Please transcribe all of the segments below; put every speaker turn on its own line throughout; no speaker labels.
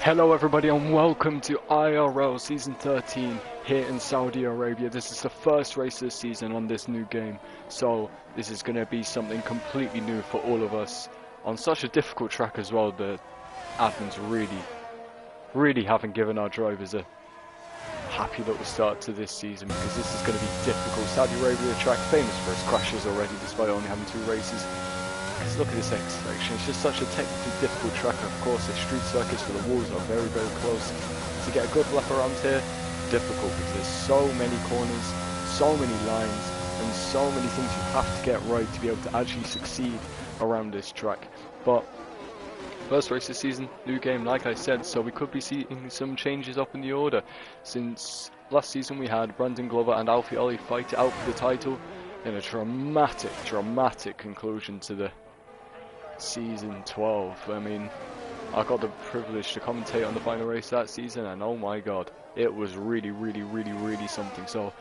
Hello everybody and welcome to IRL Season 13 here in Saudi Arabia. This is the first race this season on this new game, so this is going to be something completely new for all of us on such a difficult track as well. The admins really haven't given our drivers a happy little start to this season, because this is going to be difficult. Saudi Arabia track famous for its crashes already despite only having 2 races. Because look at this X section, it's just such a technically difficult track. Of course, the street circuits for the walls are very close. To get a good lap around here, difficult because there's so many corners, so many lines, and so many things you have to get right to be able to actually succeed around this track. But first race this season, new game like I said, so we could be seeing some changes up in the order. Since last season we had Brandon Glover and Alfie Ollie fight it out for the title in a dramatic conclusion to the Season 12. I mean, I got the privilege to commentate on the final race that season, and oh my god, it was really something. So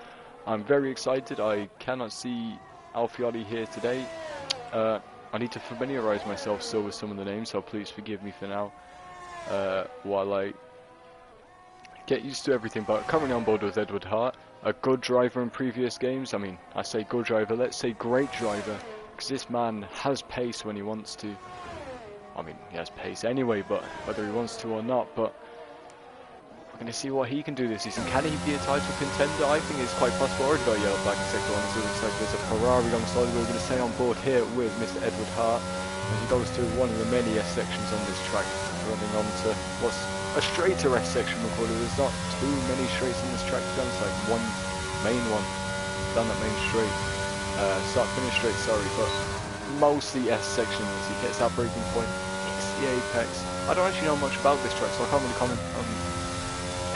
I'm very excited. I cannot see Alfieri here today. I need to familiarise myself still with some of the names, so please forgive me for now while I get used to everything. But currently on board with Edward Hart, a good driver in previous games. I mean, I say good driver, let's say great driver, because this man has pace when he wants to. I mean, he has pace anyway, but whether he wants to or not. But we're going to see what he can do this season. Can he be a title contender? I think it's quite possible. Already got yellow flag in sector 1, so it looks like there's a Ferrari alongside. We're going to stay on board here with Mr. Edward Hart as he goes to one of the many S sections on this track, running on to what's a straighter S section, we'll call it. There's not too many straights in this track, to be honest, like one main one down that main straight. Start finish straight, sorry, but mostly S sections. He hits that breaking point, hits the apex. I don't actually know much about this track, so I can't really comment on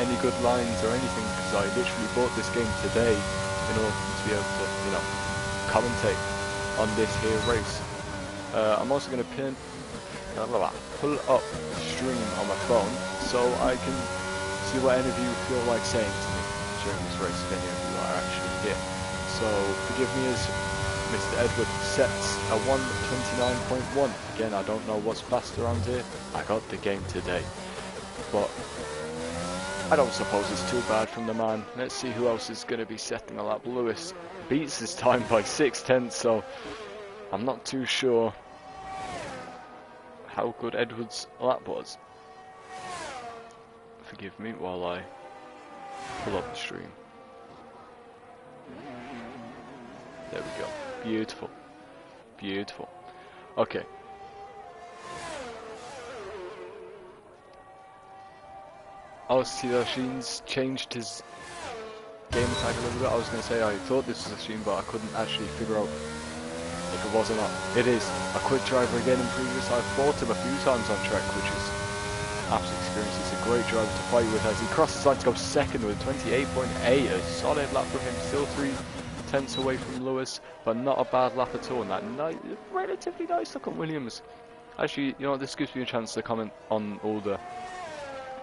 any good lines or anything, because I literally bought this game today in order to be able to, you know, commentate on this here race. I'm also going to pull up the stream on my phone so I can see what any of you feel like saying to me during this race, if any of you are actually here. So forgive me as Mr. Edward sets a 1:29.1. Again, I don't know what's fast around here. I got the game today, but I don't suppose it's too bad from the man. Let's see who else is going to be setting a lap. Lewis beats his time by 6/10, so I'm not too sure how good Edward's lap was. Forgive me while I pull up the stream. There we go. Beautiful. Okay. Alcidashin's changed his game attack a little bit. I was going to say I thought this was a stream, but I couldn't actually figure out if it was or not. It is a quick driver again in previous. I've fought him a few times on track, which is absolute experience. He's a great driver to fight with as he crosses the line to go second with 28.8. A solid lap from him, still 3/10 away from Lewis, but not a bad lap at all. And that relatively nice look at Williams. Actually, you know, this gives me a chance to comment on all the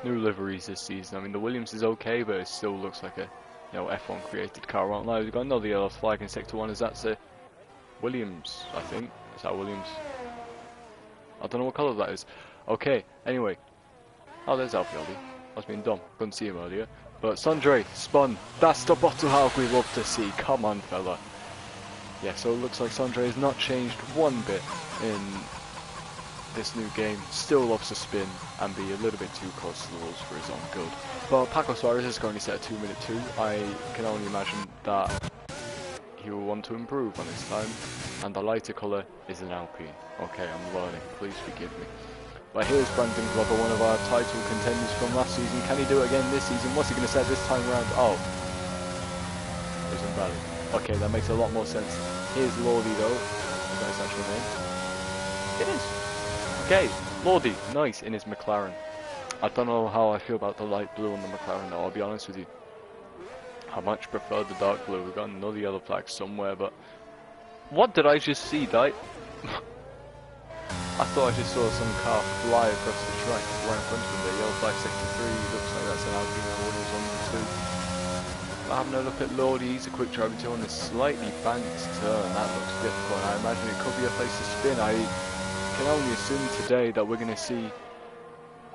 new liveries this season. I mean, the Williams is okay, but it still looks like a, you know, F1 created car. Won't lie, we've got another yellow flag in sector 1. Is that a Williams? I think is that Williams. I don't know what colour that is. Okay. Anyway, oh, there's Alfieri. I was being dumb. Couldn't see him earlier. But Sandre spun. That's the bottle hog we love to see. Come on, fella. Yeah. So it looks like Sandre has not changed one bit in this new game. Still loves to spin and be a little bit too close to the rules for his own good. But Paco Suarez is currently set at 2:02. I can only imagine that he will want to improve on his time, and the lighter colour is an Alpine. Okay, I'm learning, please forgive me. But here's Brandon Glover, one of our title contenders from last season. Can he do it again this season? What's he going to set this time around? Oh, it was invalid. Okay, that makes a lot more sense. Here's Lordy though. Is that his actual name? It is. Okay, Lordy, nice, in his McLaren. I don't know how I feel about the light blue on the McLaren though, I'll be honest with you. I much prefer the dark blue. We've got another yellow flag somewhere, but what did I just see? I thought I just saw some car fly across the track right in front of me. Yellow flag sector 3, looks like that's an Alpine Williams on the 2. But having a look at Lordy, he's a quick driver too on a slightly banked turn. That looks difficult, and I imagine it could be a place to spin. I can only assume today that we're going to see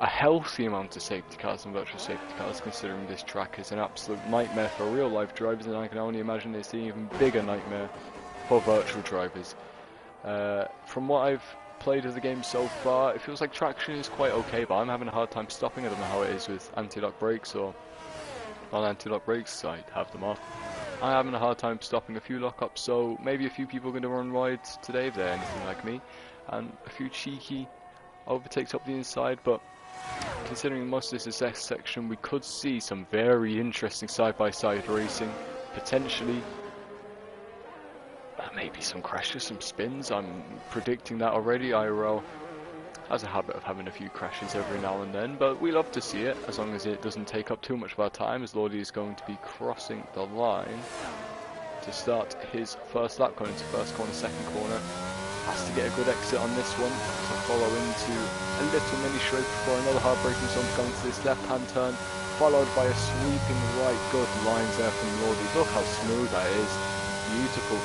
a healthy amount of safety cars and virtual safety cars, considering this track is an absolute nightmare for real life drivers, and I can only imagine it's an even bigger nightmare for virtual drivers. From what I've played of the game so far, it feels like traction is quite okay, but I'm having a hard time stopping. I don't know how it is with anti-lock brakes or non-anti-lock brakes. I have them off. I'm having a hard time stopping a few lock-ups, so maybe a few people are going to run wide today if they're anything like me, and a few cheeky overtakes up the inside. But considering most of this is S section, we could see some very interesting side-by-side racing, potentially. Maybe some crashes, some spins. I'm predicting that already. IRL has a habit of having a few crashes every now and then, but we love to see it as long as it doesn't take up too much of our time, as Lordy is going to be crossing the line to start his first lap, going into first corner, second corner. Has to get a good exit on this one to follow into a little mini straight before another hard braking zone going to this left hand turn, followed by a sweeping right. Good lines there from Lordy. Look how smooth that is. Beautiful.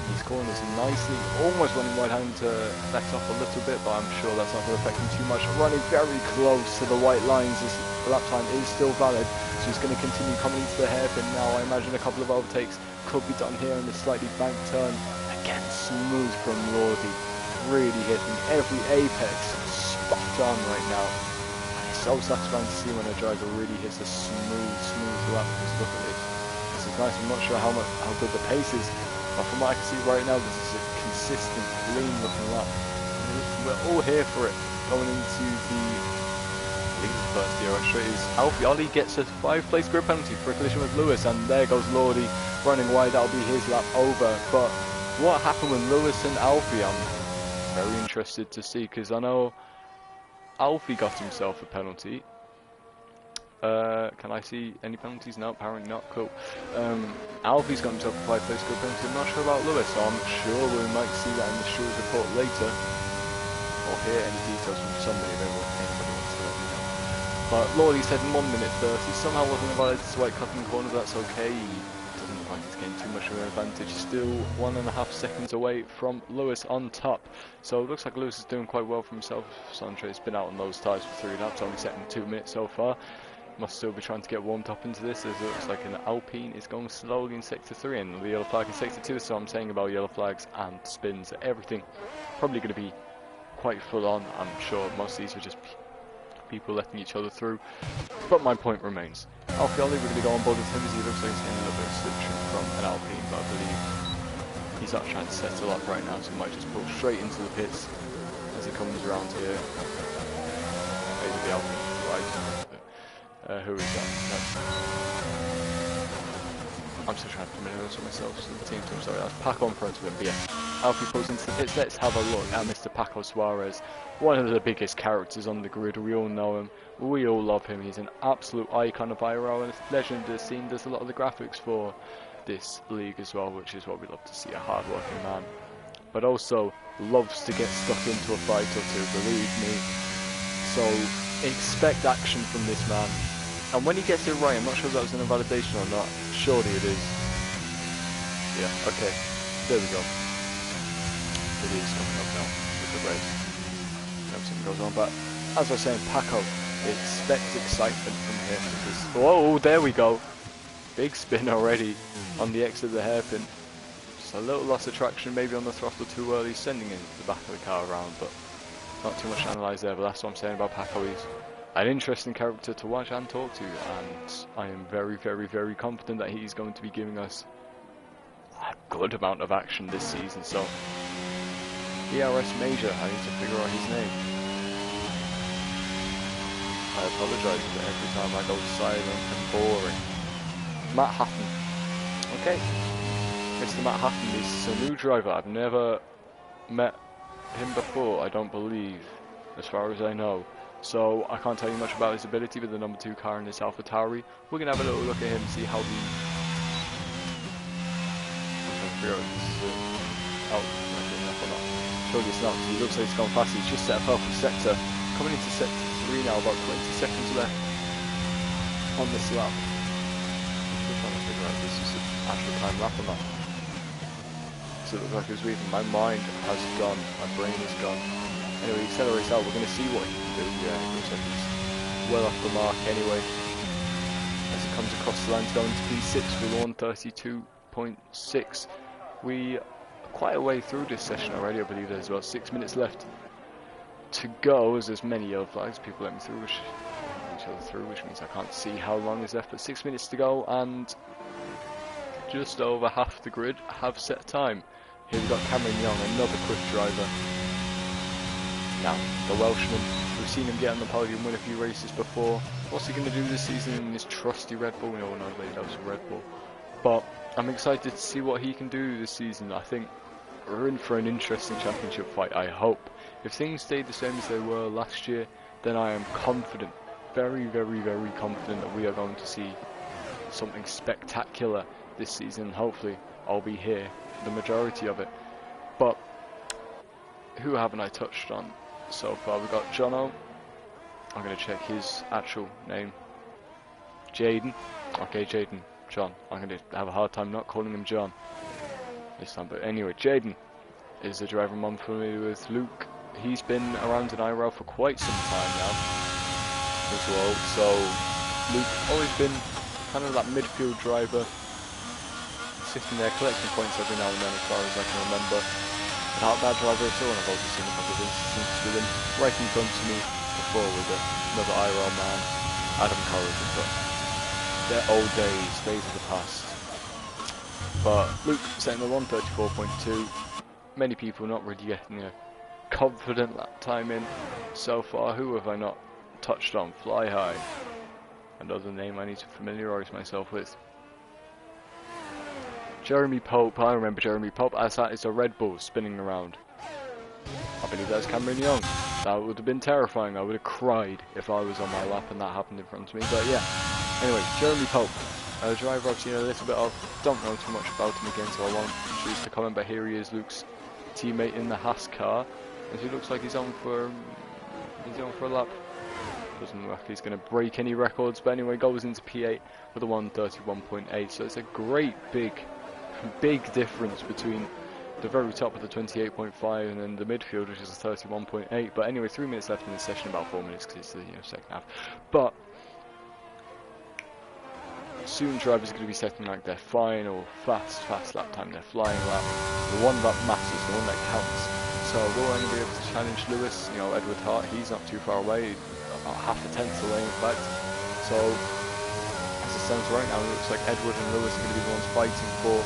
These corners nicely, almost running wide hand to let off a little bit, but I'm sure that's not going to affect him too much. Running very close to the white lines, his lap time is still valid, so he's going to continue coming into the hairpin now. I imagine a couple of overtakes could be done here in the slightly banked turn. Again, smooth from Lordy, really hitting every apex spot on right now. It's so satisfying to see when a driver really hits a smooth lap. Just look at this. This is nice. I'm not sure how good the pace is, but from what I can see right now, this is a consistent, clean looking lap. We're all here for it. Going into the first DRS straight is Alfie. Ollie gets a 5-place grid penalty for a collision with Lewis, and there goes Lordy running wide. That'll be his lap over. But what happened with Lewis and Alfie, I'm very interested to see, because I know Alfie got himself a penalty. Can I see any penalties? No, apparently not. Cool. Alfie's got himself a 5-place grid penalty. I'm not sure about Lewis, so I'm sure we might see that in the Stewards report later, or hear any details from somebody if anybody wants to let me know. But Lordy said in 1 minute 30, somehow wasn't invited to white cutting corner. That's okay. Doesn't look like he's getting too much of an advantage. Still 1.5 seconds away from Lewis on top. So it looks like Lewis is doing quite well for himself. Santre's been out on those tyres for 3 laps, only setting 2 minutes so far. Must still be trying to get warmed up into this, as it looks like an Alpine is going slowly in sector 3 and the yellow flag in sector 2. So I'm saying about yellow flags and spins, everything probably going to be quite full on. I'm sure most of these are just people letting each other through, but my point remains. Alfie Ollie, we're going to go on board with him, as he looks like he's getting a little bit of slipstream from an Alpine, but I believe he's not trying to settle up right now, so he might just pull straight into the pits as he comes around here. Maybe the Alpine right. Who is that? I'm still trying to familiarise myself with the team. I'm sorry, that's Paco in front of him. But yeah, Alfie pulls into the pits. Let's have a look at Mr. Paco Suarez, one of the biggest characters on the grid. We all know him. We all love him. He's an absolute icon of IRL, and a legend. Has seen does a lot of the graphics for this league as well, which is what we love to see. A hard-working man, but also loves to get stuck into a fight or two. Believe me. So expect action from this man. And when he gets it right, I'm not sure if that was an invalidation or not. Surely it is. Yeah, okay. There we go. It is coming up now with the race. Everything goes on. But as I was saying, Paco, expect excitement from him. Because, whoa, there we go. Big spin already on the exit of the hairpin. Just a little loss of traction, maybe on the throttle too early, sending in the back of the car around. But not too much to analyse there. But that's what I'm saying about Paco. He's an interesting character to watch and talk to, and I am very, very, very confident that he's going to be giving us a good amount of action this season. So, ERS Major, I need to figure out his name. I apologise for every time I go silent and boring. Matt Hatton. Okay, Mr. Matt Hatton is a new driver. I've never met him before, I don't believe, as far as I know. So I can't tell you much about his ability with the number 2 car in this AlphaTauri. We're going to have a little look at him and see how he... I'm trying to figure out if this is out enough or not. kill this now because he looks like he's gone fast. He's just set a purple sector. Coming into sector 3 now, about 20 seconds left on this lap. I'm still trying to figure out if this is an actual time lap or not. So it looks like it was weaving. My mind has gone, my brain is gone. Anyway, he accelerates out. We're going to see what he can do. Yeah, it looks like he's well off the mark anyway. As it comes across the line to go into P6 with 132.6. We are quite a way through this session already. I believe there's about 6 minutes left to go, as there's many yellow flags. People let me through, each other through, which means I can't see how long is left, but 6 minutes to go, and just over half the grid have set time. Here we've got Cameron Young, another quick driver. Now, the Welshman, we've seen him get on the podium, win a few races before. What's he going to do this season in this trusty Red Bull? No one really loves Red Bull. But I'm excited to see what he can do this season. I think we're in for an interesting championship fight, I hope. If things stay the same as they were last year, then I am confident, very, very, very confident that we are going to see something spectacular this season. Hopefully, I'll be here for the majority of it. But who haven't I touched on so far? We've got Jono. I'm going to check his actual name. Jaden. Okay, Jaden. John. I'm going to have a hard time not calling him John this time. But anyway, Jaden is the driver I'm familiar with. Luke, he's been around in IRL for quite some time now as well. So Luke, always been kind of that midfield driver, sitting there collecting points every now and then as far as I can remember. Not a bad driver at all, and I've also seen a couple of instances with him right in front of me before with another IRL man, Adam Corrigan, but they're old days of the past. But Luke setting the 134.2, many people not really getting a confident lap time in so far. Who have I not touched on? Fly High, another name I need to familiarise myself with. Jeremy Pope, I remember Jeremy Pope as that is a Red Bull spinning around. I believe that's Cameron Young. That would have been terrifying. I would have cried if I was on my lap and that happened in front of me. But yeah, anyway, Jeremy Pope, a driver I've seen a little bit of. Don't know too much about him again, so I won't choose to comment. But here he is, Luke's teammate in the Haas car, and he looks like he's on for a lap. Doesn't look like he's going to break any records. But anyway, goes into P8 with a 131.8. So it's a great big difference between the very top of the 28.5 and then the midfield, which is a 31.8. But anyway, 3 minutes left in this session, about 4 minutes because it's the second half. But soon drivers are going to be setting like their final fast lap time, their flying lap, the one that matters, the one that counts. So will I be able to challenge Lewis? You know, Edward Hart, he's not too far away, about half a tenth away in fact. So as it stands right now, it looks like Edward and Lewis are going to be the ones fighting for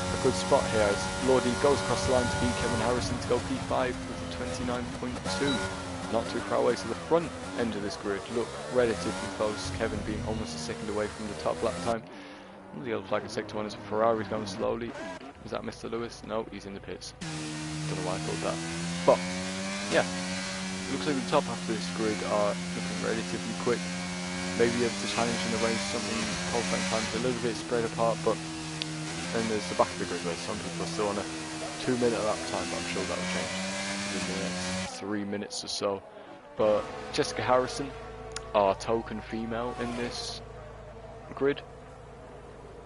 a good spot here as Lordy goes across the line to beat Kevin Harrison to go P5 with 29.2. Not too far away, so the front end of this grid look relatively close, Kevin being almost a second away from the top lap time. The other flag in sector 1 is a Ferrari's going slowly. Is that Mr. Lewis? No, he's in the pits. Don't know why I thought that. But yeah, it looks like the top half of this grid are looking relatively quick. Maybe able to challenge in the race something qualifying times a little bit spread apart, but then there's the back of the grid where some people are still on a 2-minute lap time, but I'm sure that will change in the next 3 minutes or so. But Jessica Harrison, our token female in this grid.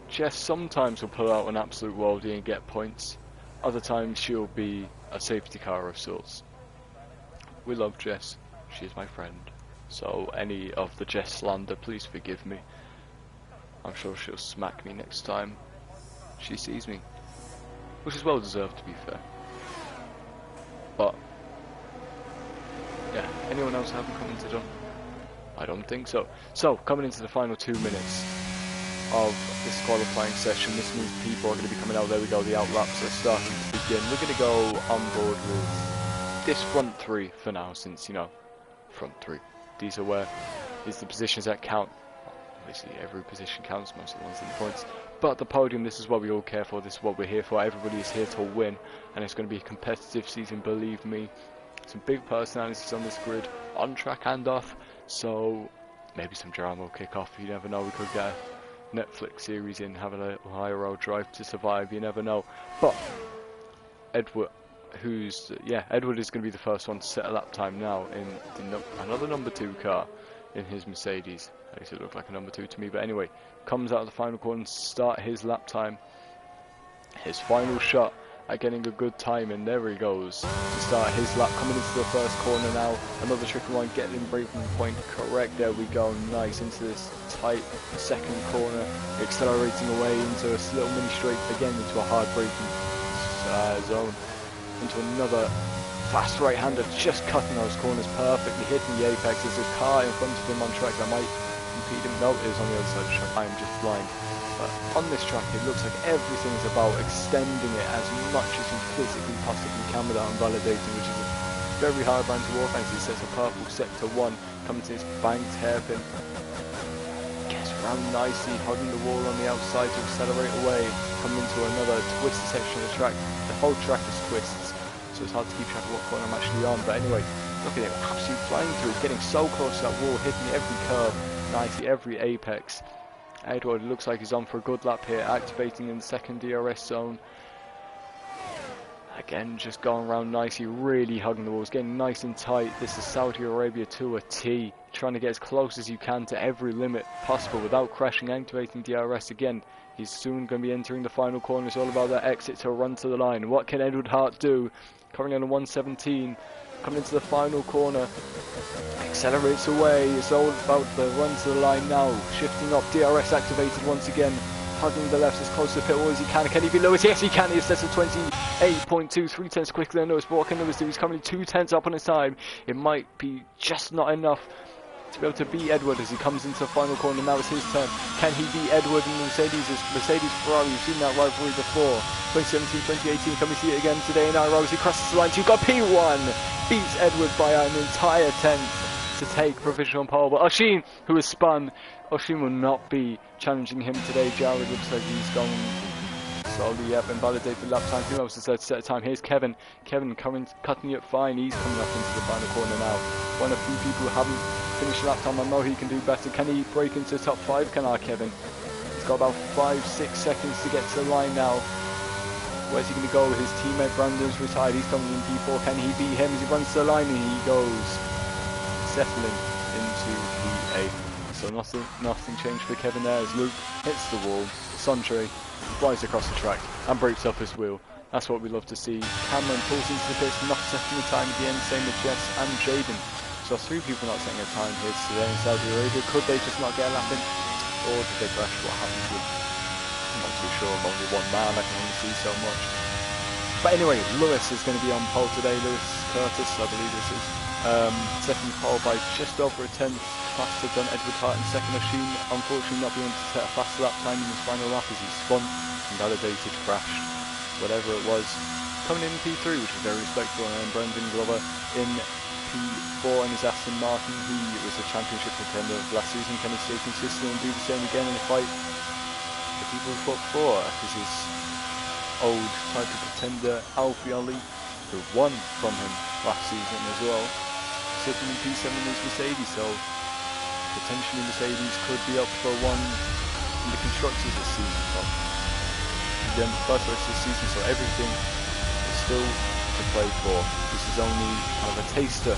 Jess sometimes will pull out an absolute worldie and get points. Other times she'll be a safety car of sorts. We love Jess. She is my friend. So any of the Jess slander, please forgive me. I'm sure she'll smack me next time she sees me. Which is well deserved, to be fair. But yeah, anyone else haven't commented on? I don't think so. So, coming into the final 2 minutes of this qualifying session, this means people are going to be coming out. There we go, the outlaps are starting to begin. We're going to go on board with this front three for now, since, you know, front three. These are where these are the positions that count. Obviously, every position counts, most of the ones in the points. But the podium, this is what we all care for, this is what we're here for. Everybody is here to win, and it's going to be a competitive season, believe me. Some big personalities on this grid, on track and off, so maybe some drama will kick off. You never know, we could get a Netflix series in, have a IRL Drive to Survive, you never know. But Edward yeah, Edward is going to be the first one to set a lap time now in another number 2 car in his Mercedes. At least it looked like a number 2 to me, but anyway, comes out of the final corner and start his lap time. His final shot at getting a good time, and there he goes to start his lap, coming into the first corner now. Another tricky one, getting braking point correct. There we go, nice into this tight second corner, accelerating away into a little mini straight, again into a hard braking zone, into another fast right-hander, just cutting those corners perfectly, hitting the apex. There's a car in front of him on track that might impede him. No, it is on the other side of the track. I am just blind. But on this track, it looks like everything is about extending it as much as you physically possibly can without invalidating, which is a very hard line to walk. As he sets a purple sector 1, coming to his banked hairpin, gets around nicely, hugging the wall on the outside to accelerate away, coming into another twisted section of the track. The whole track is twists, so it's hard to keep track of what corner I'm actually on. But anyway, look at him, absolutely flying through. He's getting so close to that wall, hitting every curve nicely, every apex. Edward looks like he's on for a good lap here, activating in the second DRS zone. Again, just going around nicely, really hugging the walls, getting nice and tight. This is Saudi Arabia to a T, trying to get as close as you can to every limit possible without crashing, activating DRS again. He's soon going to be entering the final corner. It's all about that exit to run to the line. What can Edward Hart do? Coming in on 117, coming into the final corner, accelerates away. It's all about the run to the line now, shifting up, DRS activated once again, hugging the left as close to the pit wall as he can. Can he be Lewis? Yes, he can. He sets a 28.2, 3 tenths quicker than Lewis. But what can Lewis do? He's coming 2 tenths up on his time. It might be just not enough to be able to beat Edward as he comes into the final corner. Now it's his turn. Can he beat Edward and Mercedes? Mercedes Ferrari, we've seen that rivalry before. 2017, 2018, can we see it again today in IRL as he crosses the line? You've got P1, beats Edward by an entire tenth to take provisional pole. But Oshin, who has spun, Oshin will not be challenging him today. Jared looks like he's gone slowly, yep, invalidated lap time. Who else has set a time? Here's Kevin. Kevin cutting it fine. He's coming up into the final corner now. One of the few people who haven't finished lap time. I know he can do better. Can he break into the top 5? Can our Kevin? He's got about 5-6 seconds to get to the line now. Where's he going to go? His teammate Brandon's retired. He's coming in P4. Can he beat him as he runs to the line? And he goes settling into P8. So nothing changed for Kevin there as Luke hits the wall. Sondre flies across the track and breaks off his wheel. That's what we love to see. Cameron pulls into the pits, not setting the time at the end. Same with Jess and Jaden. So 3 people not setting a time here today in Saudi Arabia. Could they just not get a lap in? Or did they crash? What happened with? I'm not too sure. I'm only one man. I can only see so much. But anyway, Lewis is going to be on pole today. Lewis Curtis, I believe this is. Second pole by just over a tenth faster than Edward Hart in second. Oshin unfortunately not being able to set a faster lap time in his final lap as he spun, invalidated, crashed, whatever it was. Coming in P3, which is very respectable, and Brendan Glover in P4 in his Aston Martin. He was a championship contender last season. Can he stay consistent and do the same again in a fight? The people who fought before, this is old type of contender Alfioli, who won from him last season as well, sitting in P7 in his Mercedes, so potentially Mercedes could be up for one in the constructors this season. But again, first race this season, so everything is still to play for. This is only kind of a taster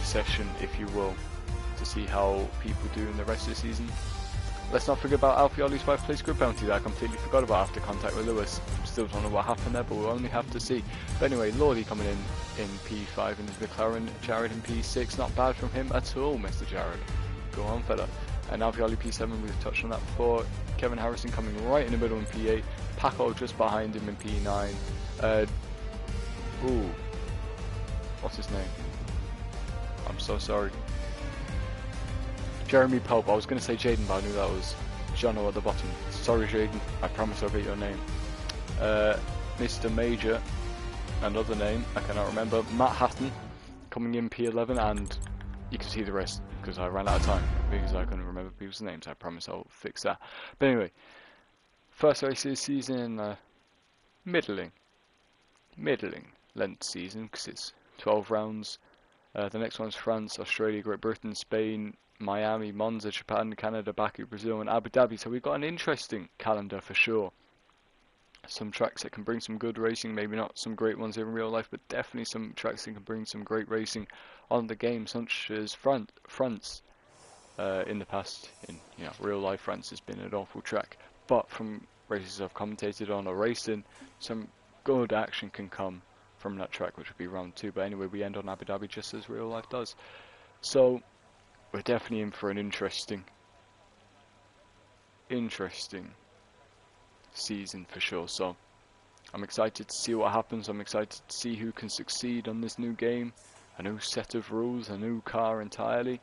session, if you will, to see how people do in the rest of the season. Let's not forget about Alfioli's 5th place grid bounty that I completely forgot about after contact with Lewis. Still don't know what happened there, but we'll only have to see. But anyway, Lordy coming in P5 in his McLaren, Jared in P6. Not bad from him at all, Mr. Jared. Go on, fella. And Alfioli P7, we've touched on that before. Kevin Harrison coming right in the middle in P8. Paco just behind him in P9. What's his name? I'm so sorry. Jeremy Pope. I was going to say Jaden, but I knew that was Jono at the bottom. Sorry, Jaden. I promise I'll get your name. Mr. Major, another name I cannot remember. Matt Hatton coming in P11, and you can see the rest because I ran out of time because I couldn't remember people's names. I promise I'll fix that. But anyway, first race this season, middling length season because it's 12 rounds. The next one's France, Australia, Great Britain, Spain, Miami, Monza, Japan, Canada, Baku, Brazil and Abu Dhabi. So we've got an interesting calendar for sure. some tracks that can bring some good racing, maybe not some great ones in real life, but definitely some tracks that can bring some great racing on the game, such as France. In the past, in real life, France has been an awful track, but from races I've commentated on or raced in, some good action can come from that track, which would be round 2. But anyway, we end on Abu Dhabi just as real life does. So we're definitely in for an interesting season for sure. So I'm excited to see what happens. I'm excited to see who can succeed on this new game, a new set of rules, a new car entirely.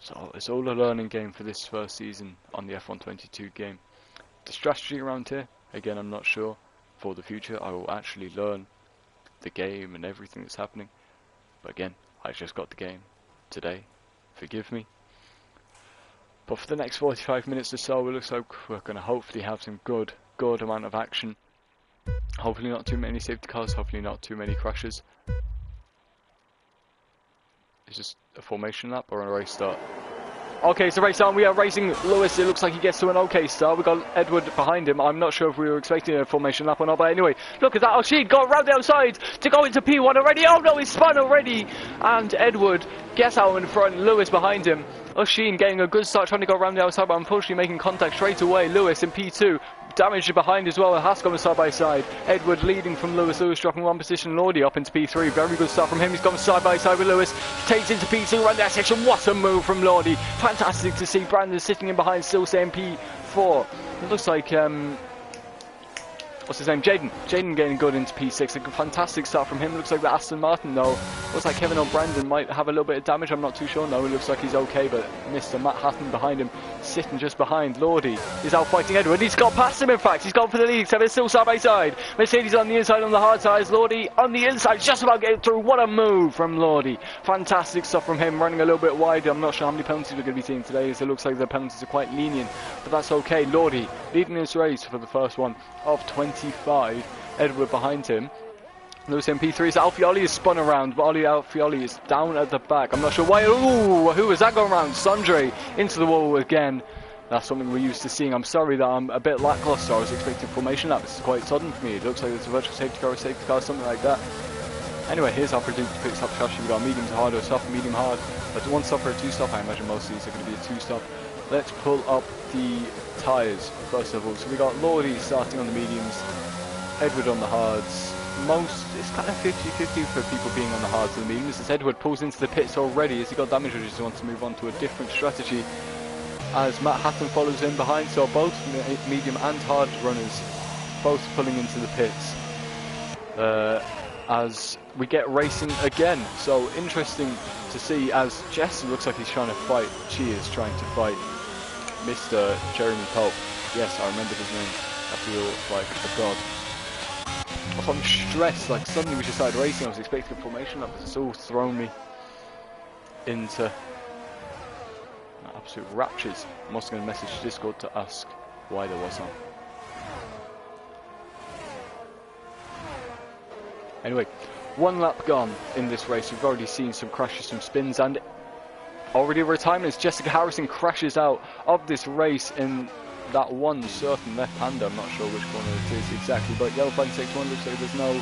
So it's all a learning game for this first season on the F122 game. The strategy around here, again, I'm not sure. For the future, I will actually learn the game and everything that's happening. But again, I just got the game today. Forgive me. But for the next 45 minutes or so, it looks like we're going to hopefully have some good amount of action. Hopefully not too many safety cars, hopefully not too many crashes. Is this a formation lap or a race start? Okay, so race start, we are racing Lewis. It looks like he gets to an okay start. We've got Edward behind him. I'm not sure if we were expecting a formation lap or not, but anyway, look at that. Oh, she got around the outside to go into P1 already. Oh no, he's spun already. And Edward gets out in front, Lewis behind him. O'Sheen getting a good start, trying to go around the outside, but unfortunately making contact straight away. Lewis in P2. Damage behind as well. It has gone side by side. Edward leading from Lewis. Lewis dropping one position. Lordy up into P3. Very good start from him. He's gone side by side with Lewis. Takes into P2 around that section. What a move from Lordy. Fantastic to see. Brandon sitting in behind, still saying P4. It looks like what's his name? Jaden getting good into P6. A fantastic start from him. Looks like the Aston Martin though. Looks like Kevin O'Brandon might have a little bit of damage. I'm not too sure. No, it looks like he's okay, but Mr. Matt Hatton behind him, sitting just behind. Lordy is out fighting Edward. He's got past him, in fact. He's gone for the lead. So they're still side by side. Mercedes on the inside on the hard sides. Lordy on the inside, just about getting through. What a move from Lordy. Fantastic stuff from him, running a little bit wide. I'm not sure how many penalties we're going to be seeing today, as it looks like the penalties are quite lenient, but that's okay. Lordy leading this race for the first one of 25. Edward behind him. Lewis in P3. So Alfioli is spun around, but Alfioli is down at the back. I'm not sure why. Ooh, who was that going around? Sundre into the wall again. That's something we're used to seeing. I'm sorry that I'm a bit lackluster. I was expecting formation lap. This is quite sudden for me. It looks like there's a virtual safety car, something like that. Anyway, here's how Produce picks up chassis. We've got a medium to hard, or a soft, medium hard. But one stop or a two stop. I imagine most of these are going to be a two stop. Let's pull up the tyres first of all. So we got Lordy starting on the mediums, Edward on the hards. It's kind of 50-50 for people being on the hards and the mediums, as Edward pulls into the pits already. Has he got damage, or does he want to move on to a different strategy? As Matt Hatton follows in behind, so both medium and hard runners both pulling into the pits. As we get racing again, so interesting to see, as Jess looks like he's trying to fight. She is trying to fight Mr. Jeremy Pope. Yes, I remember his name. I feel like a god. I'm stressed, like suddenly we just started racing. I was expecting a formation up, but it's all thrown me into absolute raptures. I'm also going to message Discord to ask why there was none. Anyway, one lap gone in this race. We've already seen some crashes, some spins, and already a retirement as Jessica Harrison crashes out of this race in that one certain left-hander. I'm not sure which corner it is exactly, but yellow flag takes one. Looks like there's no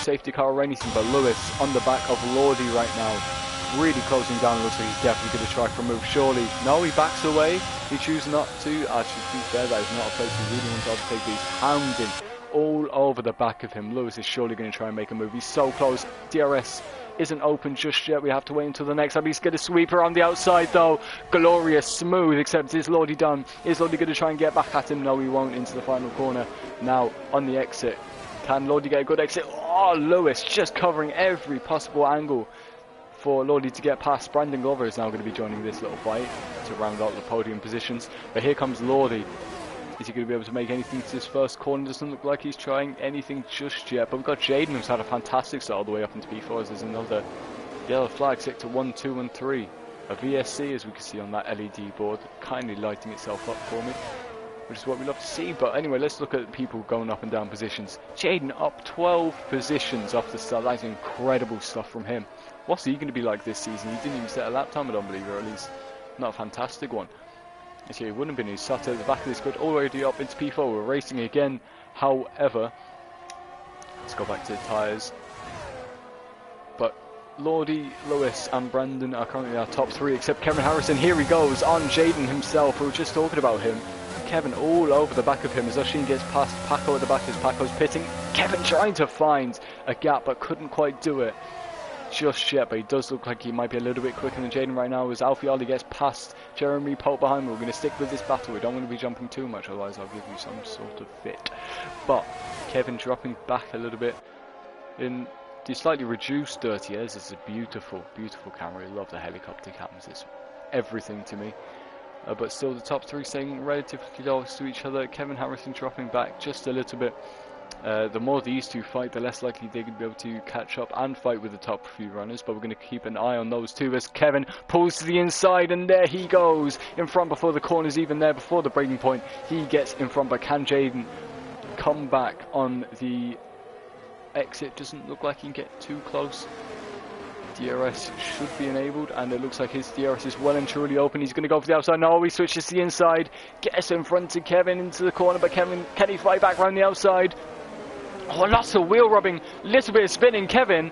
safety car or anything, but Lewis on the back of Lordy right now, really closing down. Looks like he's definitely going to try for a move. Surely, no, he backs away. He chooses not to. Actually, to be fair, that is not a place he really wants to overtake, but he's hounding all over the back of him. Lewis is surely going to try and make a move. He's so close. DRS isn't open just yet. We have to wait until the next time. He's going to sweep around the outside though. Glorious, smooth, except is Lordy done? Is Lordy going to try and get back at him? No, he won't, into the final corner. Now, on the exit. Can Lordy get a good exit? Oh, Lewis just covering every possible angle for Lordy to get past. Brandon Glover is now going to be joining this little fight to round out the podium positions. But here comes Lordy. Is he going to be able to make anything to this first corner? Doesn't look like he's trying anything just yet. But we've got Jaden, who's had a fantastic start all the way up into P4. As there's another yellow flag, sector 1, 2 and 3. A VSC, as we can see on that LED board, kindly lighting itself up for me, which is what we love to see. But anyway, let's look at people going up and down positions. Jaden up 12 positions off the start. That's incredible stuff from him. What's he going to be like this season? He didn't even set a lap time, I don't believe, or at least not a fantastic one. Actually, it wouldn't have been. He sat at the back of this grid all the way up into P4. We're racing again. However, let's go back to the tyres. But Lordy, Lewis and Brandon are currently our top 3, except Kevin Harrison. Here he goes on Jaden himself. We were just talking about him. Kevin all over the back of him as Oshin gets past Paco at the back as Paco's pitting. Kevin trying to find a gap but couldn't quite do it just yet, but he does look like he might be a little bit quicker than Jaden right now as Alfioli gets past Jeremy Pope behind. We're going to stick with this battle. We don't want to be jumping too much, otherwise I'll give you some sort of fit. But Kevin dropping back a little bit in the slightly reduced 30 airs. It's a beautiful, beautiful camera. I love the helicopter cams. It's everything to me. But still the top 3 staying relatively close to each other. Kevin Harrison dropping back just a little bit. The more these two fight, the less likely they're going to be able to catch up and fight with the top few runners. But we're going to keep an eye on those two as Kevin pulls to the inside, and there he goes in front before the corner's even there, before the breaking point. He gets in front, but can Jaden come back on the exit? Doesn't look like he can get too close. DRS should be enabled, and it looks like his DRS is well and truly open. He's going to go for the outside. No, he switches to the inside, gets in front to Kevin into the corner, but Kevin, can he fight back around the outside? Oh, lots of wheel rubbing, little bit of spinning. Kevin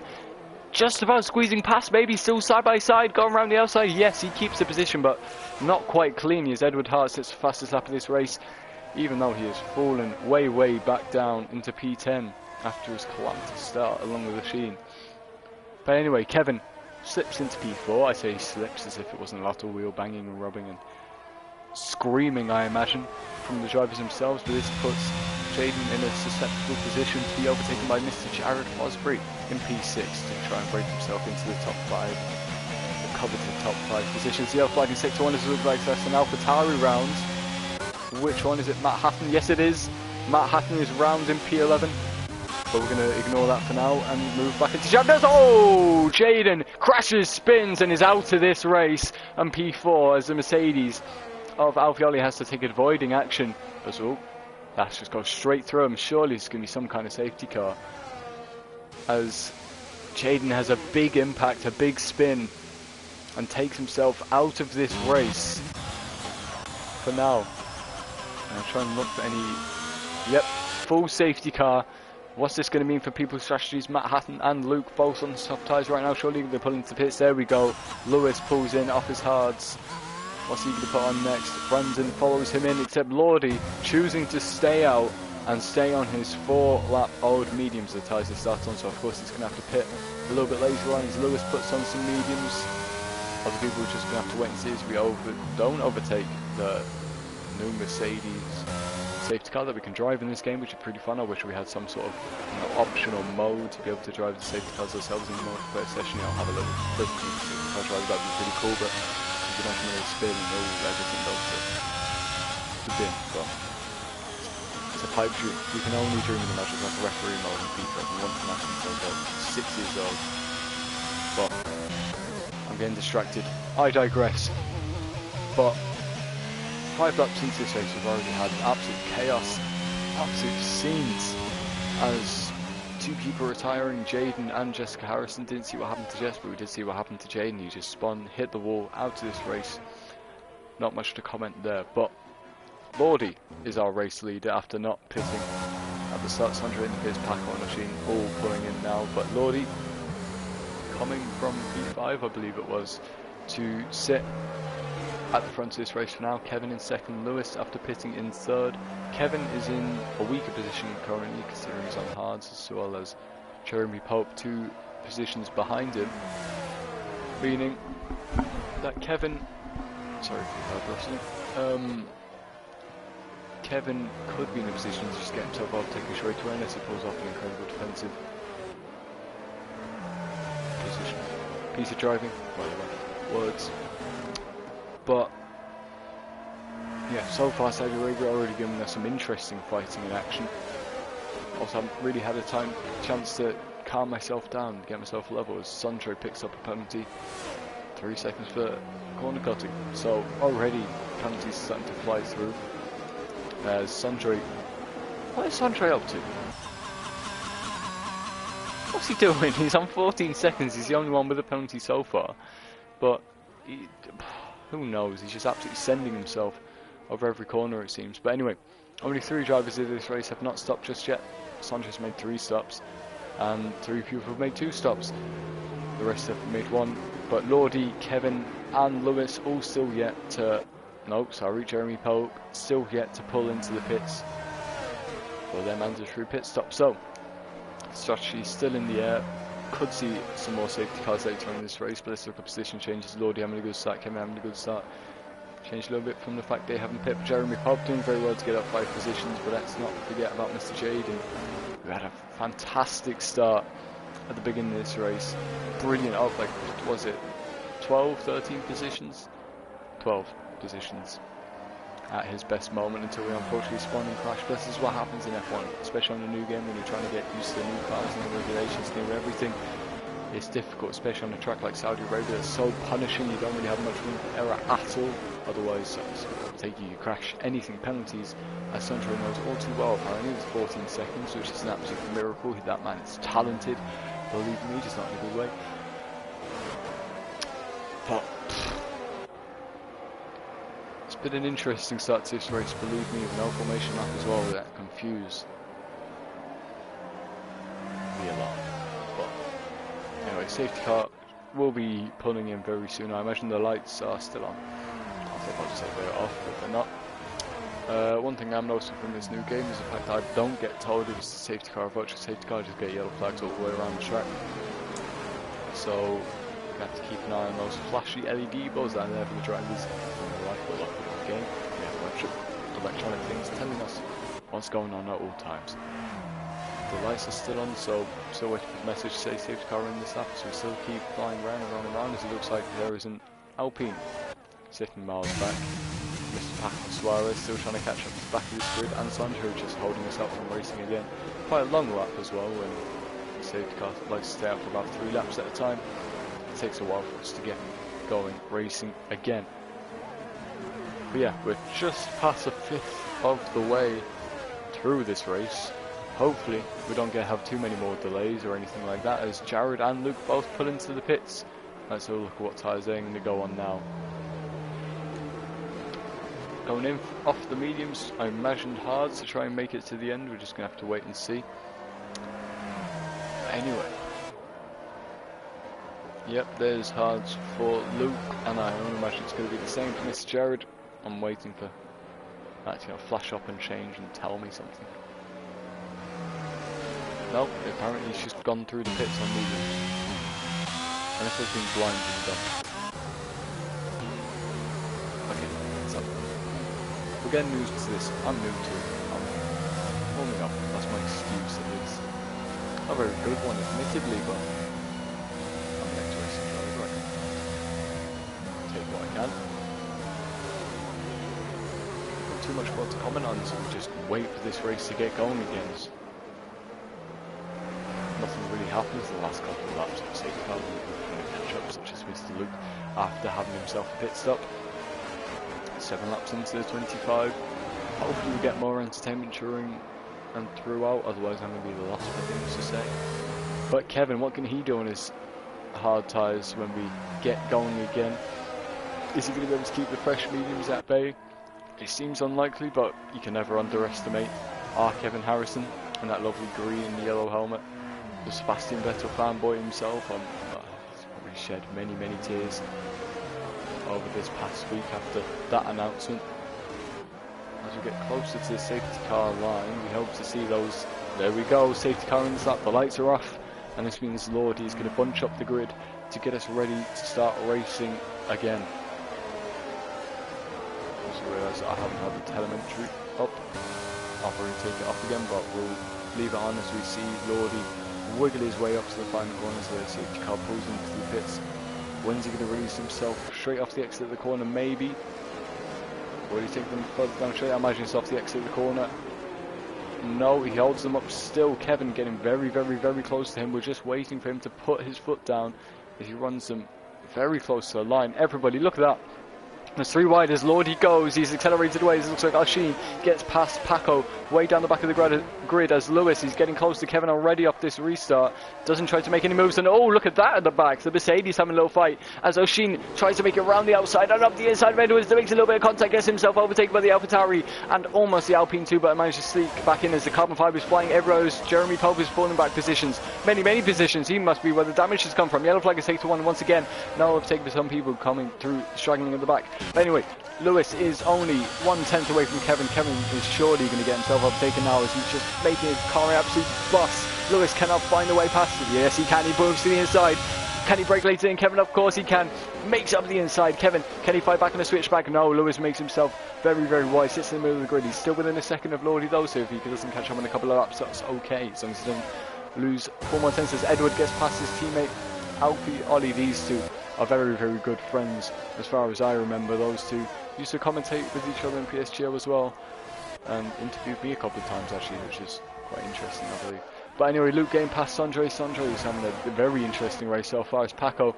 just about squeezing past, maybe still side by side, going around the outside. Yes, he keeps the position, but not quite clean as Edward Hart sits the fastest lap of this race, even though he has fallen way, way back down into P10 after his clamp start along with Oshin. But anyway, Kevin slips into P4. I say he slips as if it wasn't a lot of wheel banging and rubbing and screaming, I imagine, from the drivers themselves. But this puts Jaden in a susceptible position to be overtaken by Mr. Jared Fosbury in P6 to try and break himself into the top 5, the coveted top 5 positions. The flag in sector 1 does look like that's an AlphaTauri round. Which one is it? Matt Hatton? Yes, it is. Matt Hatton is round in P11. But we're going to ignore that for now and move back into Jaden. Oh! Jaden crashes, spins, and is out of this race. And P4 as the Mercedes of Alfioli has to take avoiding action as well. That's just goes straight through him. Surely it's going to be some kind of safety car. As Jaden has a big impact, a big spin, and takes himself out of this race for now. And I'll try and look for any... Yep, full safety car. What's this going to mean for people's strategies? Matt Hatton and Luke both on the soft tyres right now. Surely they're pulling into the pits. There we go. Lewis pulls in off his hards. What's he going to put on next? Brandon follows him in, except Lordy choosing to stay out and stay on his 4-lap old mediums, the tyres that start on. So of course he's going to have to pit a little bit later on as Lewis puts on some mediums. Other people are just going to have to wait and see as we don't overtake the new Mercedes safety car that we can drive in this game, which is pretty fun. I wish we had some sort of optional mode to be able to drive the safety cars ourselves in the multiplayer session. Have a little car drive, that'd be pretty cool, but you don't really spin and all everything else to bin. But it's a pipe dream. We can only dream in the matches like a referee mode in FIFA. We want to match until they're 6 years old. But I'm getting distracted. I digress. But 5 laps into this race, we've already had absolute chaos, absolute scenes, as 2 people retiring. Jaden and Jessica Harrison. Didn't see what happened to Jess, but we did see what happened to Jaden. He just spun, hit the wall, out of this race. Not much to comment there, but Lordy is our race leader after not pitting at the start. Sandra in the pits, Paco and Machine all pulling in now, but Lordy coming from P5, I believe it was, to sit at the front of this race for now. Kevin in second, Lewis after pitting in third. Kevin is in a weaker position currently considering he's on hards, as well as Jeremy Pope 2 positions behind him, meaning that Kevin, sorry for the rustling, Kevin could be in a position to just get himself overtaken straight away unless he pulls off an incredible defensive position. Piece of driving, whatever, words. But yeah, so far Saudi Arabia already giving us some interesting fighting in action. Also, I haven't really had a chance to calm myself down, get myself level as Sandro picks up a penalty. 3 seconds for corner cutting. So already penalties starting to fly through. As Sandro, what is Sandro up to? What's he doing? He's on 14 seconds. He's the only one with a penalty so far. But who knows? He's just absolutely sending himself over every corner it seems. But anyway, only 3 drivers in this race have not stopped just yet. Sanchez made 3 stops, and 3 people have made 2 stops. The rest have made 1. But Lordy, Kevin and Lewis all still yet to... No, sorry, Jeremy Polk still yet to pull into the pits for their mandatory pit stop. So, strategy still in the air. Could see some more safety cars later on in this race, but let's look at position changes. Lordy having a good start, Kevin having a good start. Changed a little bit from the fact they haven't pipped. Jeremy Polk doing very well to get up 5 positions, but let's not forget about Mr. Jaden, who had a fantastic start at the beginning of this race. Brilliant, up like, was it 12, 13 positions? 12 positions at his best moment until we unfortunately spawned and crashed. But this is what happens in F1, especially on a new game when you're trying to get used to the new cars and the regulations, new everything. It's difficult, especially on a track like Saudi Arabia. It's so punishing, you don't really have much room for error at all. Otherwise, it'll take you crash, anything, penalties, as Sandro knows all too well. Apparently it's 14 seconds, which is an absolute miracle. That man is talented, believe me, just not in a good way. But it's been an interesting start to this race, believe me, with no formation lap as well, that confuse me a lot. But anyway, safety car will be pulling in very soon. I imagine the lights are still on. I'll just say they're off, but they're not. One thing I'm noticing from this new game is the fact that I don't get told if it's a safety car or virtual safety car. I just get yellow flags all the way around the track. So you have to keep an eye on those flashy LED bulbs that are there for the drivers. But look at the game, we have a bunch of electronic things telling us what's going on at all times. The lights are still on, so still waiting for the message to say safety car in this lap, so we still keep flying round and round and round as it looks like there is an Alpine sitting miles back. Mr. Paco Suarez still trying to catch up to the back of this grid, and Sandro just holding us up from racing again. Quite a long lap as well, when the safety car likes to stay out for about 3 laps at a time. It takes a while for us to get going, racing again. But yeah, we're just past a 5th of the way through this race. Hopefully we don't have too many more delays or anything like that, as Jared and Luke both pull into the pits. Let's have a look at what tyres they're going to go on now. Going in off the mediums, I imagined hards to try and make it to the end. We're just going to have to wait and see. Anyway. Yep, there's hards for Luke, and I don't imagine it's going to be the same for Mr. Jared. I'm waiting for that to flash up and change and tell me something. Nope, apparently he's just gone through the pits on mediums. Unless I've been blind and stuff. Okay, so we're getting news to this. I'm new to it. I'm warming up. That's my excuse at least. Not a very good one, admittedly, but I'm an ex-racing driver. I can take what I can. Not too much more to comment on, so we just wait for this race to get going again. Nothing really happens the last couple of laps of safety car going to catch up, such as Mr. Luke after having himself a pit stop. 7 laps into the 25. Hopefully we get more entertainment during and throughout, otherwise I'm going to be the lost for things to say. But Kevin, what can he do on his hard tyres when we get going again? Is he going to be able to keep the fresh mediums at bay? It seems unlikely, but you can never underestimate our Kevin Harrison and that lovely green and yellow helmet. The Sebastian Vettel fanboy himself, he's probably shed many tears over this past week after that announcement. As we get closer to the safety car line, we hope to see those. There we go, safety car in the lap, the lights are off, and this means Lordy is going to bunch up the grid to get us ready to start racing again. I just realised that I haven't had the telemetry up. I'll probably take it off again, but we'll leave it on as we see Lordy wiggle his way up to the final corner as the safety car pulls into the pits. When's he going to release himself? Straight off the exit of the corner, maybe? Or do you take them further down straight? I imagine it's off the exit of the corner. No, he holds them up still. Kevin getting very close to him. We're just waiting for him to put his foot down as he runs them very close to the line. Everybody, look at that. There's 3 wide as Lordy goes, he's accelerated away, it looks like Oshin gets past Paco, way down the back of the grid as Lewis, he's getting close to Kevin already off this restart, doesn't try to make any moves, and oh, look at that at the back, the Mercedes having a little fight, as Oshin tries to make it around the outside, and up the inside of Edwards, makes a little bit of contact, gets himself overtaken by the AlphaTauri, and almost the Alpine 2, but manages to sneak back in as the carbon fibre is flying everywhere, as Jeremy Pope is falling back positions, many positions, he must be where the damage has come from, yellow flag is taken to 1 once again, now overtaken by some people coming through, straggling at the back, but anyway, Lewis is only 1/10 away from Kevin. Kevin is surely going to get himself overtaken now as he's just making his car an absolute bust. Lewis cannot find a way past it. Yes, he can. He moves to the inside. Can he break later in? Kevin, of course he can. Makes up the inside. Kevin, can he fight back on a switchback? No, Lewis makes himself very wide. Sits in the middle of the grid. He's still within a second of Lordy though, so if he doesn't catch up in a couple of laps, that's okay. As long as he doesn't lose 4 more tenths as Edward gets past his teammate Alfie Ollie. These two are very good friends as far as I remember. Those two used to commentate with each other in PSGO as well, and interviewed me a couple of times actually, which is quite interesting I believe. But anyway, Luke getting past Sondre. Sondre is having a very interesting race so far as Paco,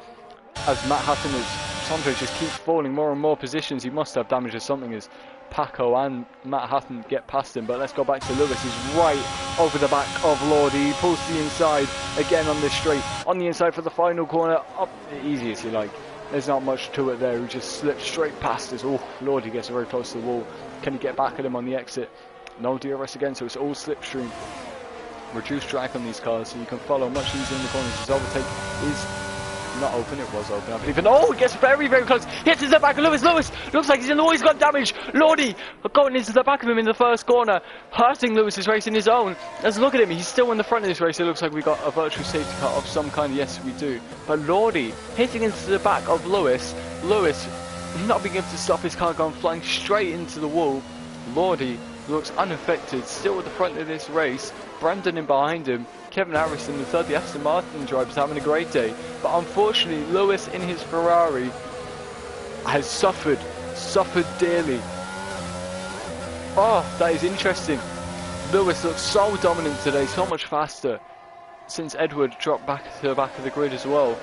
as Matt Hatton is, Sondre just keeps falling more and more positions. He must have damage or something as Paco and Matt Hatton get past him. But let's go back to Lewis. He's right over the back of Lordy. He pulls to the inside again on this straight, on the inside for the final corner, up easy as you like. There's not much to it there, he just slips straight past us. Oh, Lordy gets very close to the wall. Can he get back at him on the exit? No DRS again, so it's all slipstream. Reduced drag on these cars, so you can follow much easier in the corners. His overtake is not open, it was open I believe. And oh, he gets very close. Hits into the back of Lewis. Lewis looks like he's in the wall, he's got damage. Lordy going into the back of him in the first corner, hurting Lewis's race in his own. Let's look at him, he's still in the front of this race. It looks like we got a virtual safety car of some kind. Yes, we do. But Lordy hitting into the back of Lewis. Lewis not being able to stop his car going flying straight into the wall. Lordy looks unaffected, still at the front of this race. Brandon in behind him. Kevin Harrison, the third, the Aston Martin driver, is having a great day. But unfortunately, Lewis in his Ferrari has suffered dearly. Oh, that is interesting. Lewis looks so dominant today, so much faster since Edward dropped back to the back of the grid as well.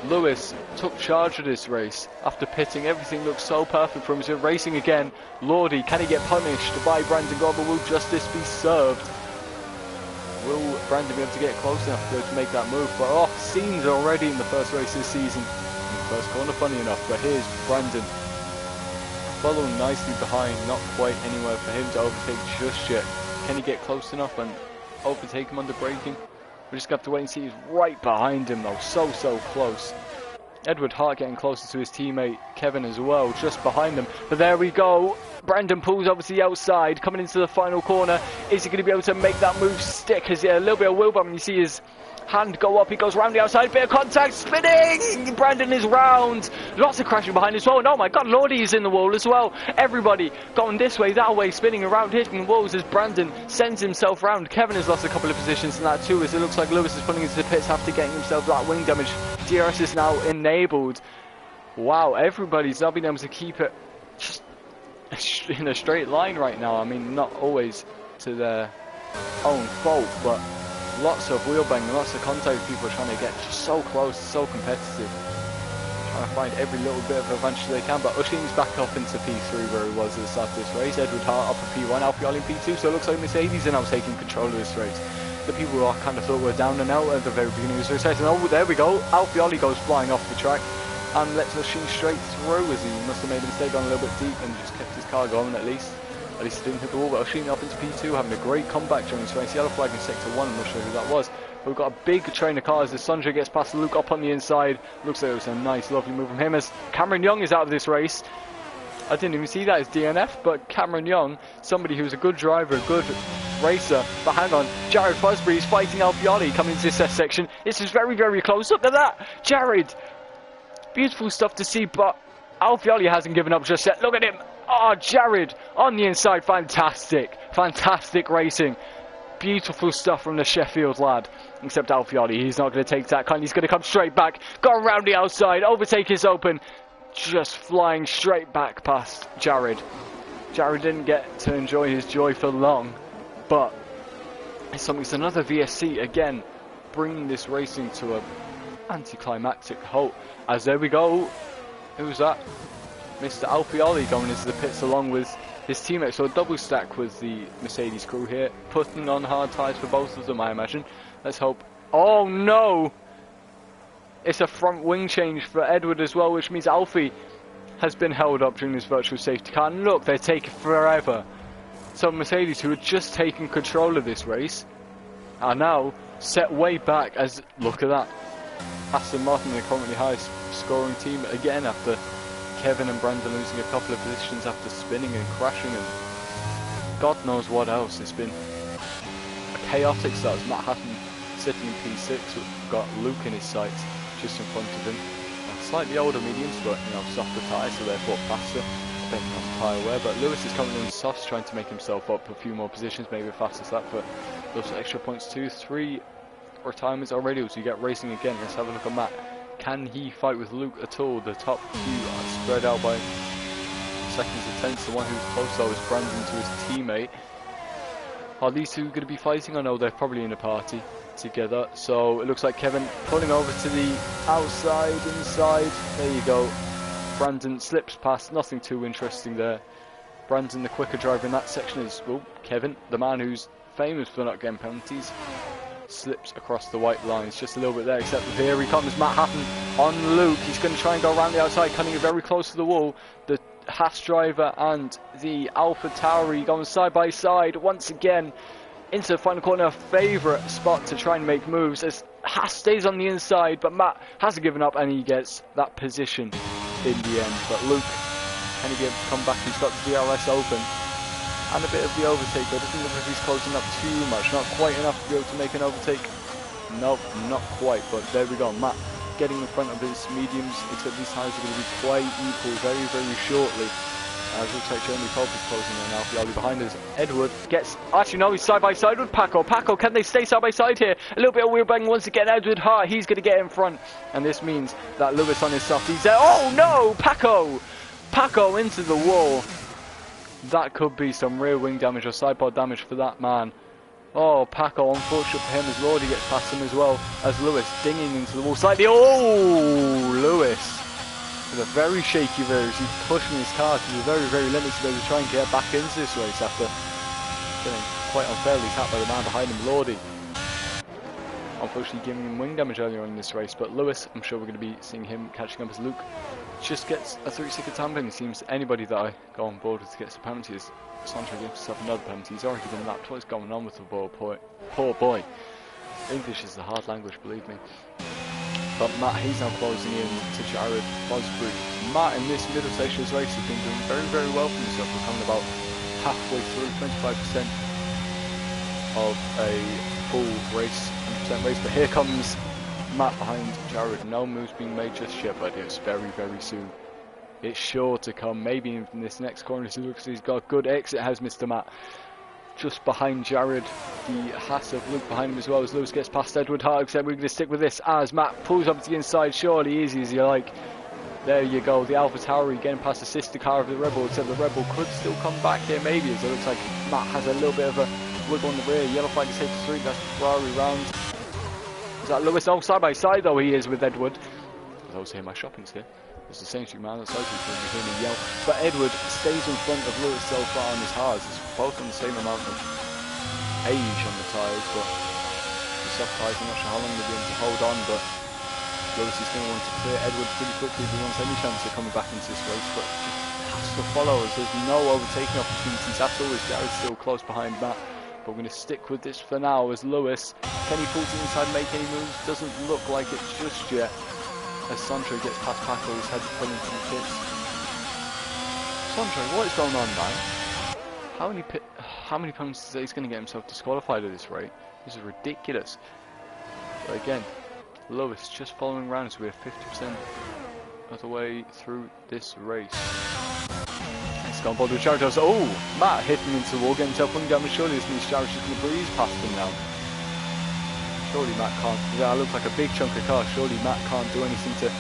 Lewis took charge of this race after pitting. Everything looks so perfect for him. So racing again. Lordy, can he get punished by Brandon Glover? Will justice be served? Will Brandon be able to get close enough to make that move? But oh, scenes already in the first race this season. In the first corner, funny enough. But here's Brandon following nicely behind. Not quite anywhere for him to overtake just yet. Can he get close enough and overtake him under braking? We just got to wait and see. He's right behind him though, so close. Edward Hart getting closer to his teammate Kevin as well, just behind them. But there we go. Brandon pulls over to the outside, coming into the final corner. Is he going to be able to make that move stick? Has he a little bit of wheel bump? You see his hand go up, he goes round the outside, bit of contact, spinning! Brandon is round. Lots of crashing behind as well. And oh my god, Lordy is in the wall as well. Everybody going this way, that way, spinning around, hitting walls as Brandon sends himself round. Kevin has lost a couple of positions in that too, as it looks like Lewis is pulling into the pits after getting himself that wing damage. DRS is now enabled. Wow, everybody's not been able to keep it just in a straight line right now. I mean, not always to their own fault, but lots of wheel banging, lots of contact. People are trying to get just so close, so competitive, trying to find every little bit of advantage they can. But Ushin's back up into P3 where he was at the start of this race. Edward Hart up in P1, Alfie in P2, so it looks like Mercedes are now taking control of this race. The people who I kind of thought were down and out at the very beginning of this race, and oh, there we go, Alfie goes flying off the track and lets Ushin straight through, as he must have made a mistake on a little bit deep and just kept his car going at least. At least he didn't hit the wall. But Ushin up into P2, having a great comeback during this race. Yellow flag in sector 1, I'm not sure who that was. But we've got a big train of cars as Sondre gets past Luke up on the inside. Looks like it was a nice, lovely move from him as Cameron Young is out of this race. I didn't even see that as DNF, but Cameron Young, somebody who's a good driver, a good racer. But hang on, Jared Fosbury is fighting Alfioli coming into this section. This is very, very close. Look at that, Jared. Beautiful stuff to see, but Alfioli hasn't given up just yet. Look at him. Oh, Jared on the inside. Fantastic. Fantastic racing. Beautiful stuff from the Sheffield lad. Except Alfioli, he's not going to take that kind. He's going to come straight back. Go around the outside. Overtake is open. Just flying straight back past Jared. Jared didn't get to enjoy his joy for long. But it's another VSC again, bringing this racing to a anticlimactic halt. As there we go. Who's that? Mr. Alpioli going into the pits along with his teammates. So a double stack with the Mercedes crew here, putting on hard tyres for both of them, I imagine. Let's hope. Oh no! It's a front wing change for Edward as well, which means Alfie has been held up during this virtual safety car. And look, they're taking forever. So Mercedes, who had just taken control of this race, are now set way back as, look at that. Aston Martin, the currently highest scoring team again after Kevin and Brandon losing a couple of positions after spinning and crashing and God knows what else. It's been a chaotic start. Matt Hatton sitting in P6, we've got Luke in his sights just in front of him. Slightly older mediums, but you know, softer tyres, so therefore faster, depending on tyre wear. But Lewis is coming in soft, trying to make himself up a few more positions, maybe a faster start for those extra points. 2-3 retirements already, so you get racing again. Let's have a look at Matt. Can he fight with Luke at all? The top few are spread out by seconds and tenths. The one who's close though is Brandon to his teammate. Are these two going to be fighting? I know they're probably in a party together. So it looks like Kevin pulling over to the outside, inside. There you go. Brandon slips past, nothing too interesting there. Brandon, the quicker driver in that section, is Kevin, the man who's famous for not getting penalties, slips across the white lines just a little bit there, except here he comes, Matt Hatton on Luke. He's going to try and go around the outside, cutting it very close to the wall. The Haas driver and the Alpha Tauri going side by side once again into the final corner. A favourite spot to try and make moves as Haas stays on the inside, but Matt hasn't given up and he gets that position in the end. But Luke, can he be able to come back? He's got the DRS open and a bit of the overtake, but it doesn't look like he's closing up too much, not quite enough to be able to make an overtake. Nope, not quite, but there we go. Matt getting in front of his mediums, except these tyres are going to be quite equal very, very shortly. As looks like Jeremy Pope is closing in now. Alpioli behind us. Edward gets, actually no, he's side by side with Paco. Paco, can they stay side by side here? A little bit of wheel bang once again. Edward Hart, he's going to get in front, and this means that Lewis on his soft, he's there. Oh no, Paco into the wall. That could be some rear wing damage or side pod damage for that man. Oh, Paco, unfortunate for him as Lordy gets past him as well as Lewis dinging into the wall slightly. Oh, Lewis with a very shaky rear as he's pushing his car to the very, very limits to be able to try and get back into this race after getting quite unfairly tapped by the man behind him, Lordy. Unfortunately giving him wing damage earlier on in this race, but Lewis, I'm sure we're going to be seeing him catching up as Luke just gets a 3-second time limit. It seems anybody that I go on board with to get a penalty is Sancho gives himself another penalty. He's already been lapped. What is going on with the poor boy? English is a hard language, believe me. But Matt, he's now closing in to Jared Fosbury. Matt in this middle section of his race has been doing very, very well for himself. We're coming about halfway through, 25% of a full race, 100% race. But here comes Matt behind Jared. No moves being made just yet, but it's very, very soon. It's sure to come, maybe in this next corner. It looks like he's got a good exit, has Mr. Matt. Just behind Jared, the Haas of Luke behind him as well as Lewis gets past Edward Hart. Except we're going to stick with this as Matt pulls up to the inside, surely easy as you like. There you go, the Alpha Tauri getting past the sister car of the Rebel, except the Rebel could still come back here maybe, as it looks like Matt has a little bit of a wiggle on the rear. Yellow flag is hit to 3, that's the Ferrari round. Is that Lewis? Oh, side by side though he is with Edward. I was here my shopping's here. It's the same man that's cycling for me, hear me yell. But Edward stays in front of Lewis so far on his hard. It's both on the same amount of age on the tyres, but the soft tyres, I'm not sure how long they'll be able to hold on, but Lewis is going to want to clear Edward pretty quickly if he wants any chance of coming back into this race, but has to follow us. There's no overtaking opportunities at all as Jared's still close behind Matt. But we're going to stick with this for now as Lewis, can he pull to the inside and make any moves? Doesn't look like it just yet. As Sancho gets past Paco, his head pulling from the pits. Sancho, what is going on, man? How many penalties is he going to get himself disqualified at this rate? This is ridiculous. But again, Lewis just following around as we're 50% of the way through this race. It's gone board with Jared. Oh, Matt hitting into the wall, getting himself wing damage. Surely this means Jared's just going to breeze past him now. Surely Matt can't. That looks like a big chunk of car. Surely Matt can't do anything to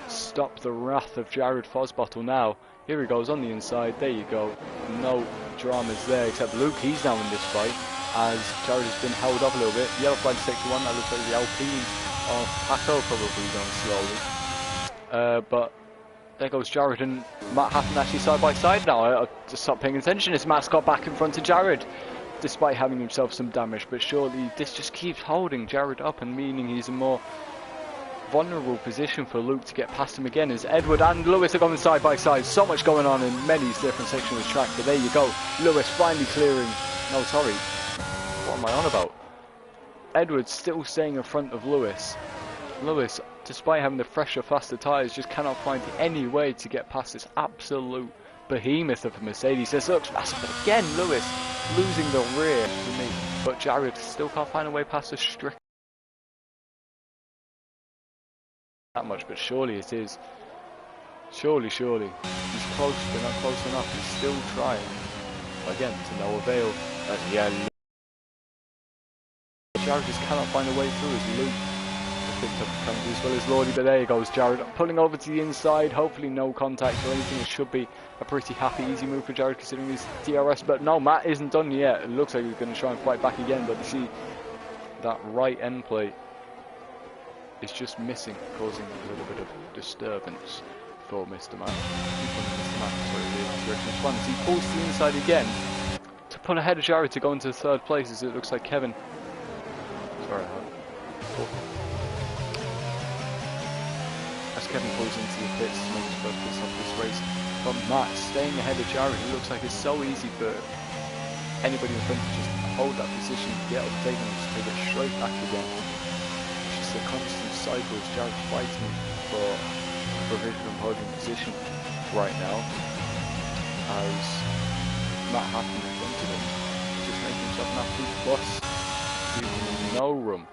stop the wrath of Jared Fosbottle now. Here he goes on the inside. There you go. No dramas there, except Luke. He's now in this fight as Jared has been held up a little bit. Yellow flag to 61. That looks like the Alpine of Paco probably going slowly. But there goes Jared and Matt Hatton actually side by side now. I just stopped paying attention as Matt's got back in front of Jared, despite having himself some damage. But surely this just keeps holding Jared up and meaning he's a more vulnerable position for Luke to get past him again, as Edward and Lewis are going side by side. So much going on in many different sections of the track, but there you go. Lewis finally clearing. No, sorry. What am I on about? Edward still staying in front of Lewis. Lewis, despite having the fresher, faster tyres, just cannot find any way to get past this absolute behemoth of a Mercedes. This looks massive, but again, Lewis losing the rear to me. But Jared still can't find a way past the strict that much, but surely it is. Surely. He's close, but not close enough. He's still trying. Again, to no avail. Yeah, Jared just cannot find a way through as Luke picked up the penalty as well as Lordy, but there goes Jared pulling over to the inside. Hopefully no contact or anything. It should be a pretty happy, easy move for Jared considering his DRS, but no, Matt isn't done yet. It looks like he's going to try and fight back again, but you see that right end plate is just missing, causing a little bit of disturbance for Mr. Matt. As he pulls to the inside again to pull ahead of Jared to go into third place, as it looks like Kevin. Sorry, as Kevin pulls into the pits to make his first pits off this race. But Matt staying ahead of Jared, it looks like it's so easy for anybody in front to just hold that position, get overtaken and just take it straight back again. It's just a constant cycle as Jared fighting for a provisional podium position right now, as Matt Hatton in front of him, just making himself an absolute bus, leaving no room,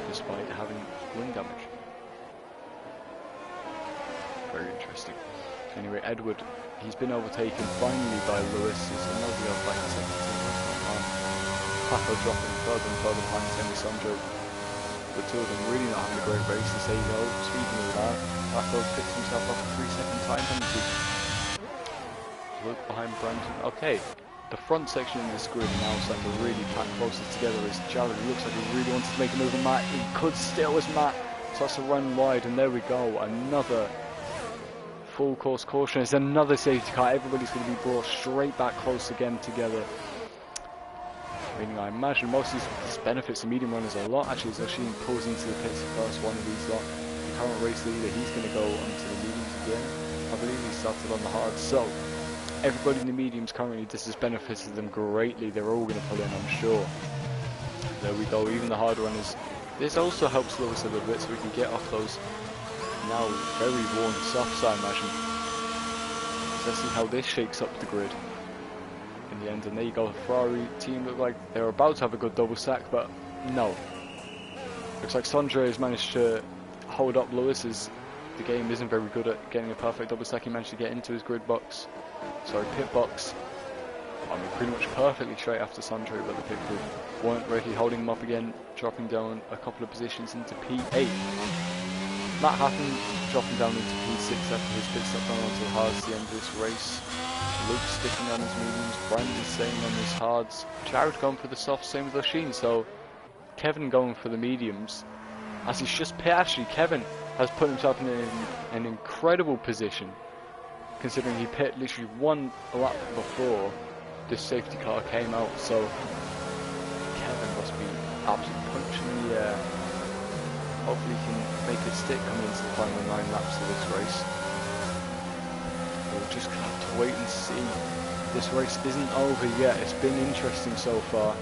despite having wing damage. Very interesting. Anyway, Edward, he's been overtaken finally by Lewis. There's nobody else back in second team. Paco dropping further and further behind Sammy Sandro. The two of them really not having a great race, to say no. Speaking of that, Paco picks himself up a 3-second time penalty. Look behind Brandon. Okay, the front section of this grid now is like a really packed closer together as Jared looks like he really wants to make a move on Matt. He could still as Matt starts to run wide, and there we go. Another full course caution. It's another safety car. Everybody's going to be brought straight back close again together. Meaning I imagine most of this benefits the medium runners a lot. Actually, as Oshin pulls into the pits the first one of these lot, the current race leader, he's going to go onto the mediums again. I believe he started on the hard, so everybody in the mediums currently, this has benefited them greatly. They're all going to pull in, I'm sure. There we go, even the hard runners. This also helps Lewis a little bit, so we can get off those now very worn softs, I imagine. So let's see how this shakes up the grid in the end. And there you go, the Ferrari team look like they're about to have a good double stack, but no. Looks like Sondre has managed to hold up Lewis, as the game isn't very good at getting a perfect double stack. He managed to get into his grid box. Sorry, pit box. I mean, pretty much perfectly straight after Sondre, but the pit crew weren't really holding him up again, dropping down a couple of positions into P8. Matt Hatton dropping down into P6 after his pit stop down onto the hards at the end of this race. Luke sticking on his mediums, Brandon staying on his hards, Jared going for the soft, same as Lachine, so Kevin going for the mediums. As he's just pit, actually Kevin has put himself in an incredible position, considering he pit literally one lap before this safety car came out, so Kevin must be absolutely punching the air. Hopefully he can make it stick coming into the final 9 laps of this race. We'll just have to wait and see. This race isn't over yet. It's been interesting so far.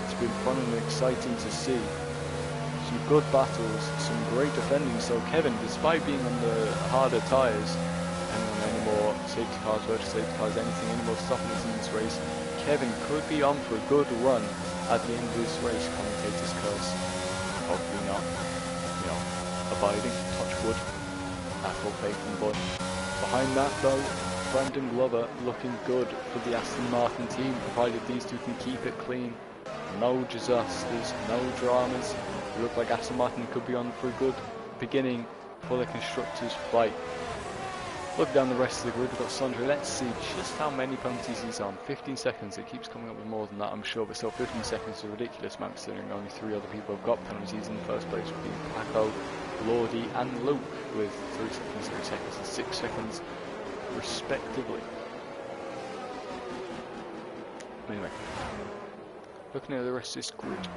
It's been fun and exciting to see. Some good battles, some great defending. So Kevin, despite being on the harder tyres, and on any more safety cars, virtual safety cars, anything, any more softness in this race, Kevin could be on for a good run at the end of this race. Commentator's curse. Hopefully not, abiding, touch wood, at full faith and bun. Behind that though, Brandon Glover looking good for the Aston Martin team, provided these two can keep it clean. No disasters, no dramas. It looked like Aston Martin could be on for a good beginning for the constructors' fight. Look down the rest of the grid, we've got Sondre. Let's see just how many penalties he's on. 15 seconds, it keeps coming up with more than that, I'm sure, but still 15 seconds is a ridiculous amount considering only 3 other people have got penalties in the first place, being Paco, Lordi and Luke with 3 seconds, 3 seconds and 6 seconds respectively. Anyway, looking at the rest of this grid,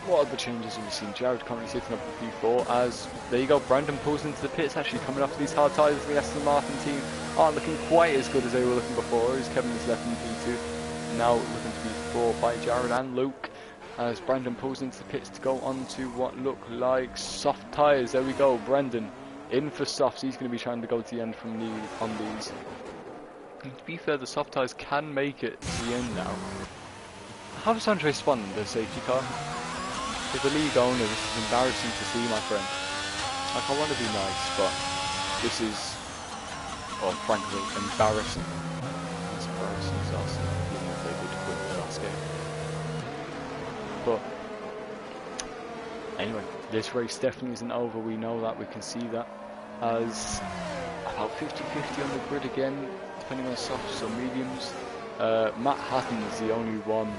what other changes have we seen? Jared currently sitting up at P4 as, there you go, Brandon pulls into the pits, actually coming off these hard tyres. The Aston Martin team aren't looking quite as good as they were looking before, as Kevin is left in P2, now looking to be 4 by Jared and Luke, as Brandon pulls into the pits to go on to what look like soft tyres. There we go, Brandon in for softs, he's going to be trying to go to the end from on these. And to be fair, the soft tyres can make it to the end now. How does Andre respond to the safety car? As a league owner, this is embarrassing to see, my friend. Like, I want to be nice, but this is, well, frankly, embarrassing. It's embarrassing as Arsenal, even if they did quit the last game. But, anyway, this race definitely isn't over, we know that, we can see that. As about 50-50 on the grid again, depending on softs or mediums. Matt Hatton is the only one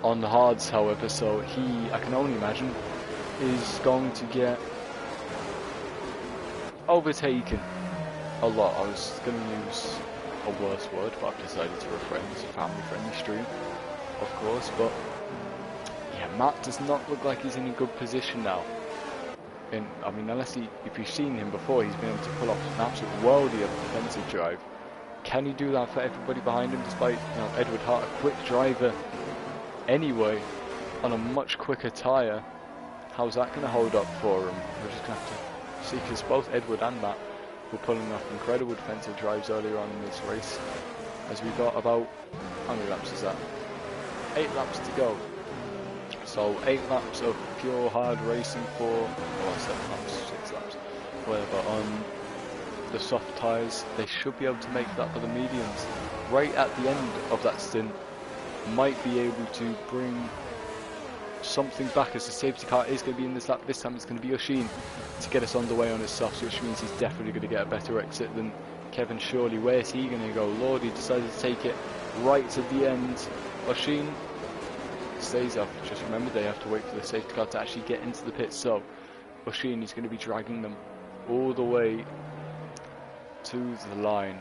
on the hards, however, so he, I can only imagine, is going to get overtaken a lot. I was going to use a worse word, but I've decided to refrain. It's a family-friendly stream, of course, but yeah, Matt does not look like he's in a good position now. And I mean, unless if you've seen him before, he's been able to pull off an absolute worldie of a defensive drive. Can he do that for everybody behind him, despite, you know, Edward Hart, a quick driver anyway, on a much quicker tyre? How's that going to hold up for him? We're just going to have to see, because both Edward and Matt were pulling off incredible defensive drives earlier on in this race. As we got about, how many laps is that? 8 laps to go. So 8 laps of pure hard racing for, or 7 laps, 6 laps, whatever, on the soft tyres. They should be able to make that for the mediums. Right at the end of that stint, might be able to bring something back, as the safety car is going to be in this lap. This time it's going to be Oshin to get us underway on his softs, which means he's definitely going to get a better exit than Kevin Shorley. Where's he going to go? Lordi decided to take it right to the end. Oshin stays off. Just remember, they have to wait for the safety car to actually get into the pit, so Oshin is going to be dragging them all the way to the line.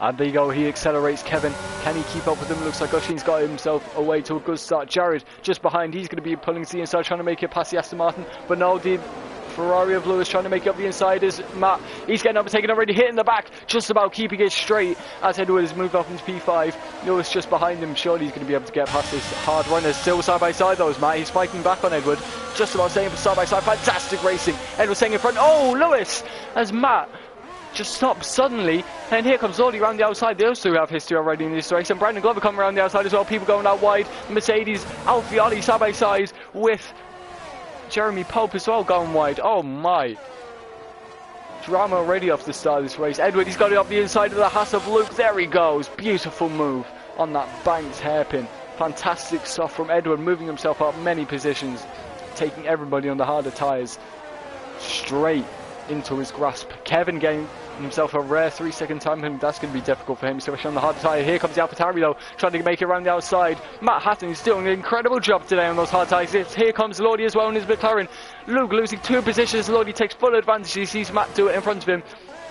And there you go, he accelerates Kevin. Can he keep up with him? Looks like Oshin's got himself away to a good start. Jared just behind, he's going to be pulling to the inside, trying to make it past the Aston Martin. But no, the Ferrari of Lewis trying to make it up the inside is Matt. He's getting overtaken already, hitting the back, just about keeping it straight as Edward has moved up into P5. Lewis just behind him, surely he's going to be able to get past this hard runner. Still side by side though, is Matt. He's fighting back on Edward, just about staying side by side. Fantastic racing. Edward staying in front. Oh, Lewis as Matt just stops suddenly, and here comes Lordi around the outside. Those two have history already in this race, and Brandon Glover coming around the outside as well. People going out wide. Mercedes, Alfieri side by side with Jeremy Pope as well going wide. Oh my. Drama already off the start of this race. Edward, he's got it up the inside of the Haas of Luke. There he goes. Beautiful move on that banked hairpin. Fantastic stuff from Edward, moving himself up many positions, taking everybody on the harder tyres straight into his grasp. Kevin getting himself a rare 3-second time, and that's going to be difficult for him, especially on the hard tyre. Here comes the AlphaTauri though, trying to make it around the outside. Matt Hatton is doing an incredible job today on those hard tyres. Here comes Lordi as well in his McLaren. Luke losing 2 positions. Lordi takes full advantage. He sees Matt do it in front of him.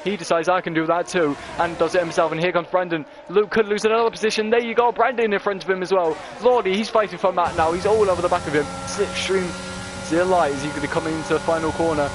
He decides, I can do that too, and does it himself. And here comes Brandon. Luke could lose another position. There you go, Brandon in front of him as well. Lordi, he's fighting for Matt now. He's all over the back of him. Slipstream delight as he's going to come into the final corner.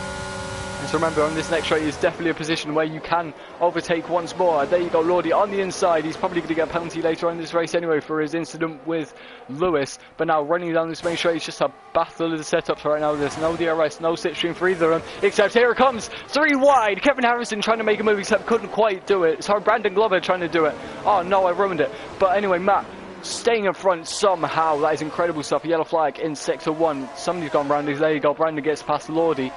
So remember, on this next straight is definitely a position where you can overtake once more. There you go, Lordi on the inside. He's probably going to get a penalty later on in this race anyway for his incident with Lewis. But now running down this main straight is just a battle of the setups right now. There's no DRS, no slipstream for either of them. Except here it comes, 3 wide. Kevin Harrison trying to make a move, except couldn't quite do it. Sorry, Brandon Glover trying to do it. Oh no, I ruined it. But anyway, Matt staying in front somehow. That is incredible stuff. Yellow flag in sector 1. Somebody's gone round. There you go, Brandon gets past Lordi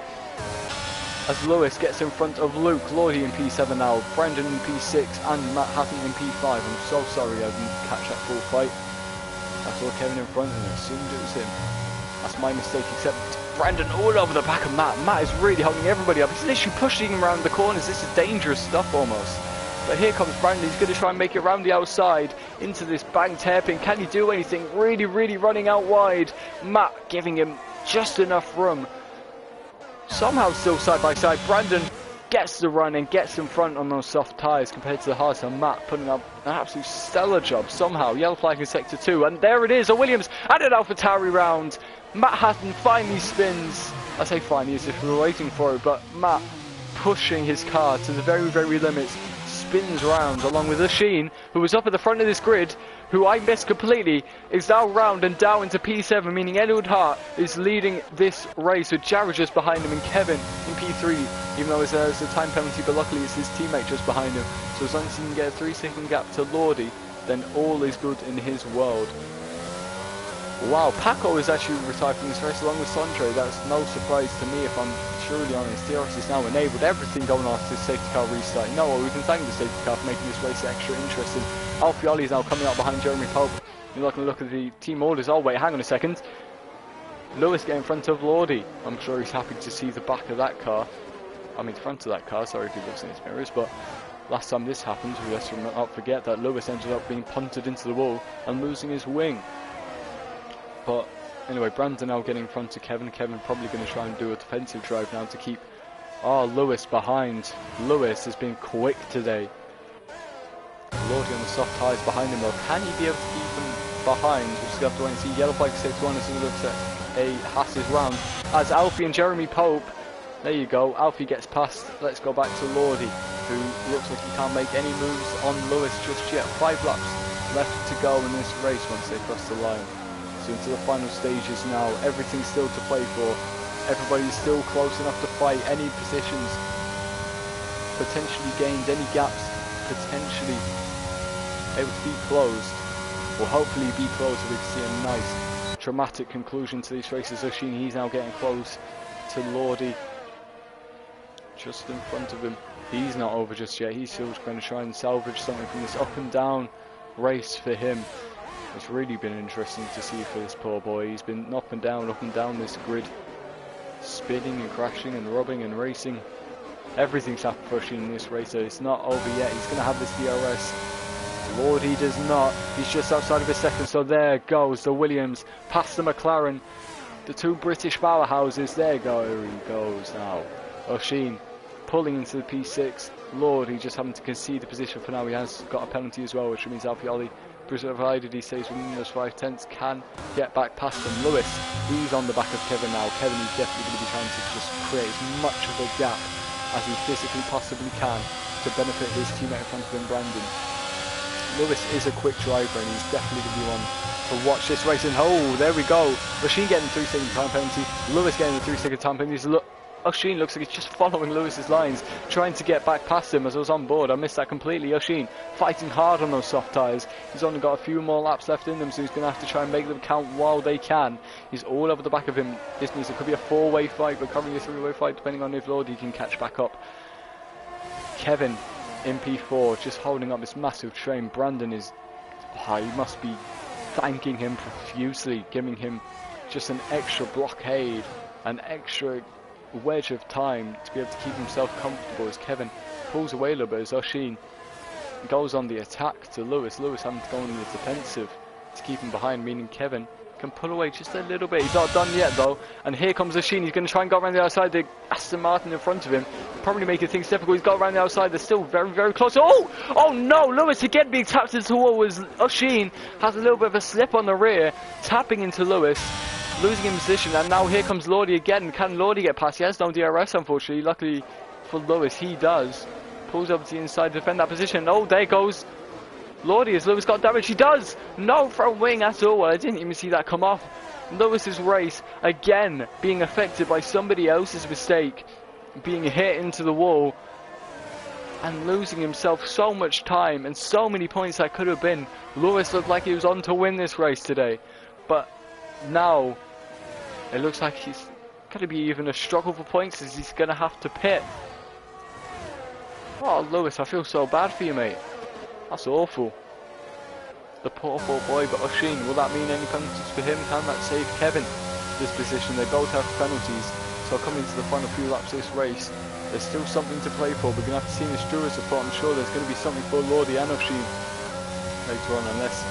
as Lewis gets in front of Luke. Lordi in P7 now, Brandon in P6 and Matt Hatton in P5. I'm so sorry I didn't catch that full fight. I saw Kevin in front and assumed it was him. That's my mistake, except Brandon all over the back of Matt. Matt is really holding everybody up. He's literally pushing him around the corners. This is dangerous stuff almost. But here comes Brandon. He's going to try and make it around the outside into this banked hairpin. Can he do anything? Really, really running out wide. Matt giving him just enough room. Somehow still side by side. Brandon gets the run and gets in front on those soft tyres compared to the hard. So Matt putting up an absolute stellar job somehow. Yellow flag in sector 2. And there it is. A Williams and an AlphaTauri round. Matt Hatton finally spins. I say finally as if we were waiting for it. But Matt pushing his car to the very, very limits. Spins round along with Sheen, who was up at the front of this grid, who I missed completely, is now round and down into P7, meaning Edward Hart is leading this race with Jared just behind him and Kevin in P3, even though there's a time penalty, but luckily it's his teammate just behind him. So as long as he can get a 3-second gap to Lordy, then all is good in his world. Wow, Paco is actually retired from this race along with Sondre. That's no surprise to me if I'm truly honest. DRS is now enabled, everything going off this safety car restart. You know what, we can thank the safety car for making this race extra interesting. Alfioli is now coming out behind Jeremy Pope. You're not going to look at the team orders. Oh wait, hang on a second. Lewis getting in front of Lordy. I'm sure he's happy to see the back of that car. I mean the front of that car, sorry if he looks in his mirrors, but last time this happened, let's not forget that Lewis ended up being punted into the wall and losing his wing. But anyway, Brandon now getting in front of Kevin. Kevin probably going to try and do a defensive drive now to keep Lewis behind. Lewis has been quick today. Lordy on the soft tyres behind him though. Can he be able to keep him behind? We'll just have to wait and see. Yellow flag 6-1 as he looks at a Haas's round. As Alfie and Jeremy Pope, there you go. Alfie gets past. Let's go back to Lordy, who looks like he can't make any moves on Lewis just yet. 5 laps left to go in this race once they cross the line. So into the final stages now, everything's still to play for. Everybody's still close enough to fight. Any positions potentially gained, any gaps potentially able to be closed, will hopefully be closed so we can see a nice dramatic conclusion to these races. Oshini, he's now getting close to Lordy, just in front of him. He's not over just yet. He's still going to try and salvage something from this up and down race for him. It's really been interesting to see for this poor boy. He's been up and down this grid, spinning and crashing and rubbing and racing. Everything's happened for Oshini in this race, so it's not over yet. He's going to have this DRS. Lordy does not. He's just outside of a second, so there goes the Williams past the McLaren. The two British powerhouses. There he goes now. Oshini pulling into the P6. Lordy just having to concede the position for now. He has got a penalty as well, which means Alfioli, provided he stays within those 5 tenths, can get back past him. Lewis, he's on the back of Kevin now. Kevin is definitely going to be trying to just create as much of a gap as he physically possibly can to benefit his teammate in front of him, Brandon. Lewis is a quick driver and he's definitely going to be one to watch this race. And oh, there we go. Oshini getting the 3-second time penalty. Lewis getting the 3-second time penalty. Oshini looks like he's just following Lewis's lines, trying to get back past him as I was on board. I missed that completely. Oshini fighting hard on those soft tyres. He's only got a few more laps left in them, so he's going to have to try and make them count while they can. He's all over the back of him. This means it could be a 4-way fight, but currently a 3-way fight, depending on if Lordy can catch back up. Kevin in P4, just holding up this massive train. Brandon is, he must be thanking him profusely, giving him just an extra blockade, an extra wedge of time to be able to keep himself comfortable as Kevin pulls away a little bit as Oshini goes on the attack to Lewis. Lewis having to go on the defensive to keep him behind, meaning Kevin can pull away just a little bit. He's not done yet though, and here comes Oshini. He's going to try and go around the outside. The Aston Martin in front of him, probably making things difficult. He's got around the outside. They're still very, very close. Oh no! Lewis again being tapped into the wall as Oshini has a little bit of a slip on the rear, tapping into Lewis, losing in position. And now here comes Lordy again. Can Lordy get past? He has no DRS unfortunately. Luckily for Lewis, he does. Pulls up to the inside to defend that position. Oh, there goes Lordy as Lewis got damage. He does! No front wing at all. I didn't even see that come off. Lewis's race again being affected by somebody else's mistake, being hit into the wall and losing himself so much time and so many points that could have been. Lewis looked like he was on to win this race today, but now it looks like he's going to be even a struggle for points as he's going to have to pit. Oh, Lewis, I feel so bad for you, mate. That's awful. The poor boy, but Oshini, will that mean any penalties for him? Can that save Kevin? this position. They both have penalties, so coming to the final few laps of this race, there's still something to play for. We're going to have to see this Drew support. I'm sure there's going to be something for Lordi and Oshin later on, unless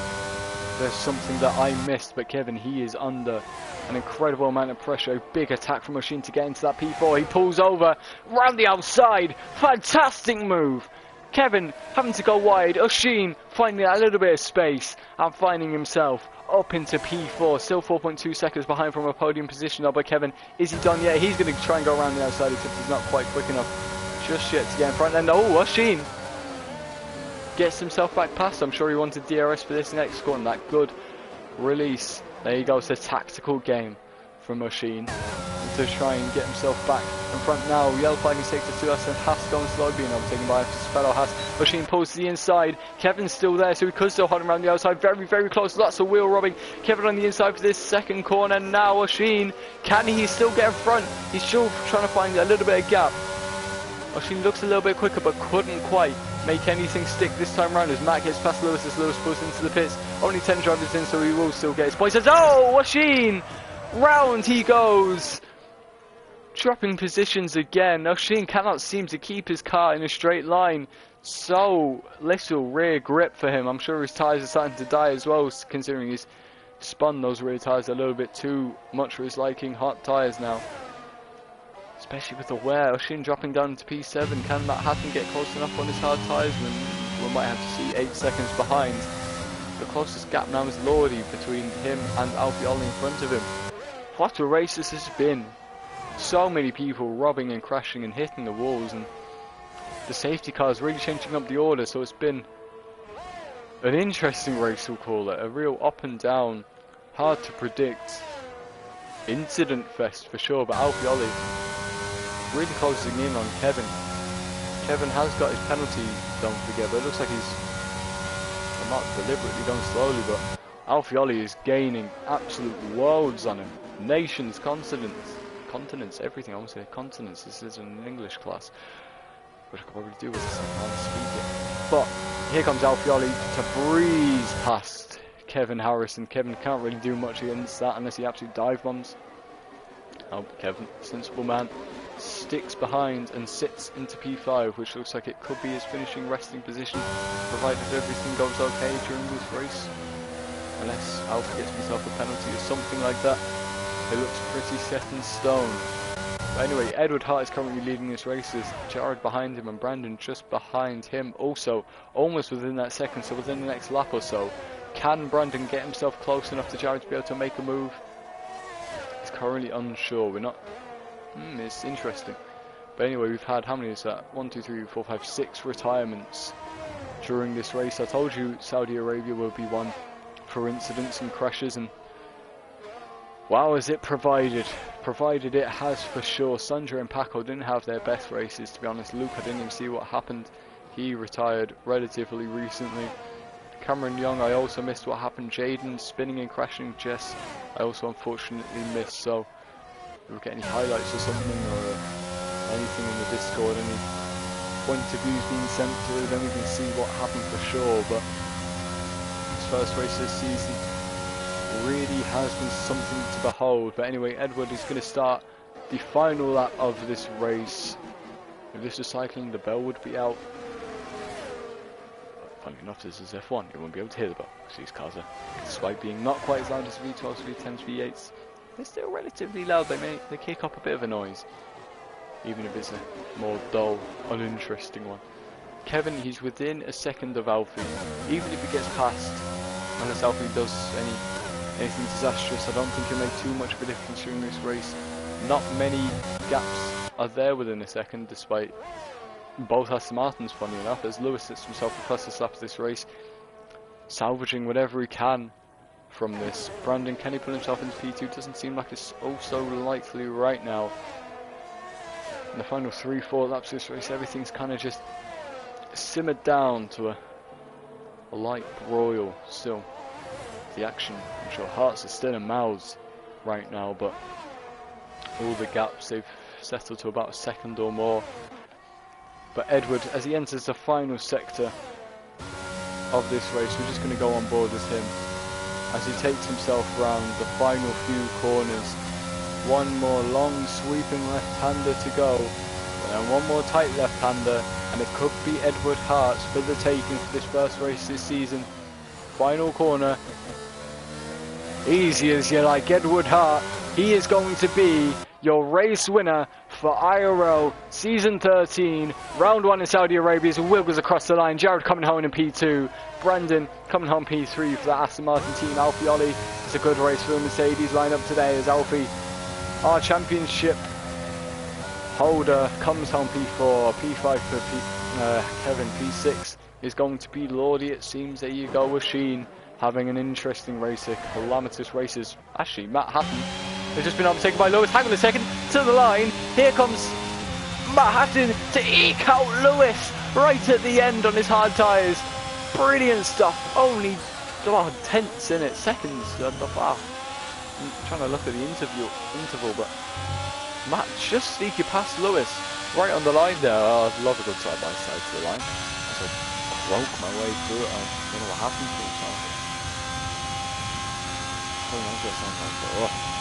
there's something that I missed. But Kevin, he is under an incredible amount of pressure. Big attack from Oshin to get into that P4. He pulls over round the outside. Fantastic move. Kevin having to go wide. Oshin finding a little bit of space and finding himself up into P4. Still 4.2 seconds behind from a podium position though. But Kevin, is he done yet? He's going to try and go around the outside, except he's not quite quick enough just yet to get in front. And oh, Oshin gets himself back past. I'm sure he wanted DRS for this next one. That good release. There you go. It's a tactical game from Oshin to try and get himself back in front now. Yell finding sector 2. That's Haas going slow, being overtaken by his fellow Haas. Oshin pulls to the inside. Kevin's still there, so he could still hold him around the outside. Very, very close. Lots of wheel robbing. Kevin on the inside for this second corner. Now Oshin, can he still get in front? He's still trying to find a little bit of gap. Oshin looks a little bit quicker, but couldn't quite make anything stick this time round as Matt gets past Lewis as Lewis pulls into the pits. Only 10 drivers in, so he will still get his points. Oh, Oshin! Round he goes! Dropping positions again. Oshin cannot seem to keep his car in a straight line. So little rear grip for him. I'm sure his tyres are starting to die as well, considering he's spun those rear tyres a little bit too much for his liking. Hot tyres now, especially with the wear. Oshin dropping down into P7. Can Matt Hatton get close enough on his hard tyres? We might have to see 8 seconds behind. The closest gap now is Lordi between him and Alfioli in front of him. What a race this has been. So many people robbing and crashing and hitting the walls, and the safety cars really changing up the order. So it's been an interesting race, we'll call it. A real up and down, hard to predict incident fest for sure. But Alfioli really closing in on Kevin. Kevin has got his penalty, don't forget, but it looks like he's not deliberately going slowly, but Alfioli is gaining absolute loads on him. Nations, continents, everything. I almost say continents. This is an English class, which I could probably do with this speaking. But here comes Alfioli to breeze past Kevin Harrison. Kevin can't really do much against that unless he absolutely dive bombs. Oh, Kevin, sensible man, sticks behind and sits into P5, which looks like it could be his finishing resting position, provided everything goes okay during this race. Unless Alfie gets himself a penalty or something like that. It looks pretty set in stone. But anyway, Edward Hart is currently leading this race with Jared behind him and Brandon just behind him. Also, almost within that second, so within the next lap or so. Can Brandon get himself close enough to Jared to be able to make a move? He's currently unsure. We're not... it's interesting. But anyway, we've had, how many is that? 1, 2, 3, 4, 5, 6 retirements during this race. I told you Saudi Arabia will be one for incidents and crashes, and wow, is it provided it has for sure. Sandra and Paco didn't have their best races, to be honest. Luke, I didn't even see what happened. He retired relatively recently. Cameron Young, I also missed what happened. Jaden spinning and crashing. Jess, I also unfortunately missed. So if we get any highlights or something, or anything in the Discord, any point of views being sent through, then we can see what happened for sure. But this first race this season really has been something to behold. But anyway, Edward is going to start the final lap of this race. If this was cycling, the bell would be out. But funny enough, this is F1. You won't be able to hear the bell because these cars are, despite being not quite as loud as V12s, V10s, V8s, they're still relatively loud. They kick up a bit of a noise, even if it's a more dull, uninteresting one. Kevin, he's within a second of Alfie. Even if he gets past, unless Alfie does anything disastrous, I don't think he'll make too much of a difference during this race. Not many gaps are there within a second, despite both Aston Martins, funny enough, as Lewis sets himself across the lap of this race, salvaging whatever he can from this. Brandon, can he put himself into P2? Doesn't seem like it's also likely right now. In the final 3-4 laps of this race, everything's kind of just simmered down to a light broil still. The action, I'm sure hearts are still in mouths right now, but all the gaps, they've settled to about a second or more. But Edward, as he enters the final sector of this race, we're just going to go on board with him as he takes himself round the final few corners One more long sweeping left-hander to go. And one more tight left-hander. And it could be Edward Hart's for the taking for this first race this season. Final corner. Easy as you like, Edward Hart. He is going to be your race winner for IRL Season 13, Round 1 in Saudi Arabia. As wiggles across the line. Jared coming home in P2. Brandon coming home P3 for the Aston Martin team. Alfioli. It's a good race for the Mercedes lineup today as Alfie, our championship holder, comes home P4. P5 for Kevin. P6 is going to be Lordy, it seems. There you go with Sheen. Having an interesting race here. Calamitous races. Actually, Matt Hatton has just been overtaken by Lewis. Hang on a second. To the line. Here comes Matt Hatton to eke out Lewis right at the end on his hard tyres. Brilliant stuff. Only tenths in it. Seconds. I'm trying to look at the interval, but Matt just sneaking past Lewis right on the line there. Oh, I'd love a good side by side to the line. As I broke my way through it. I don't know what happened to it.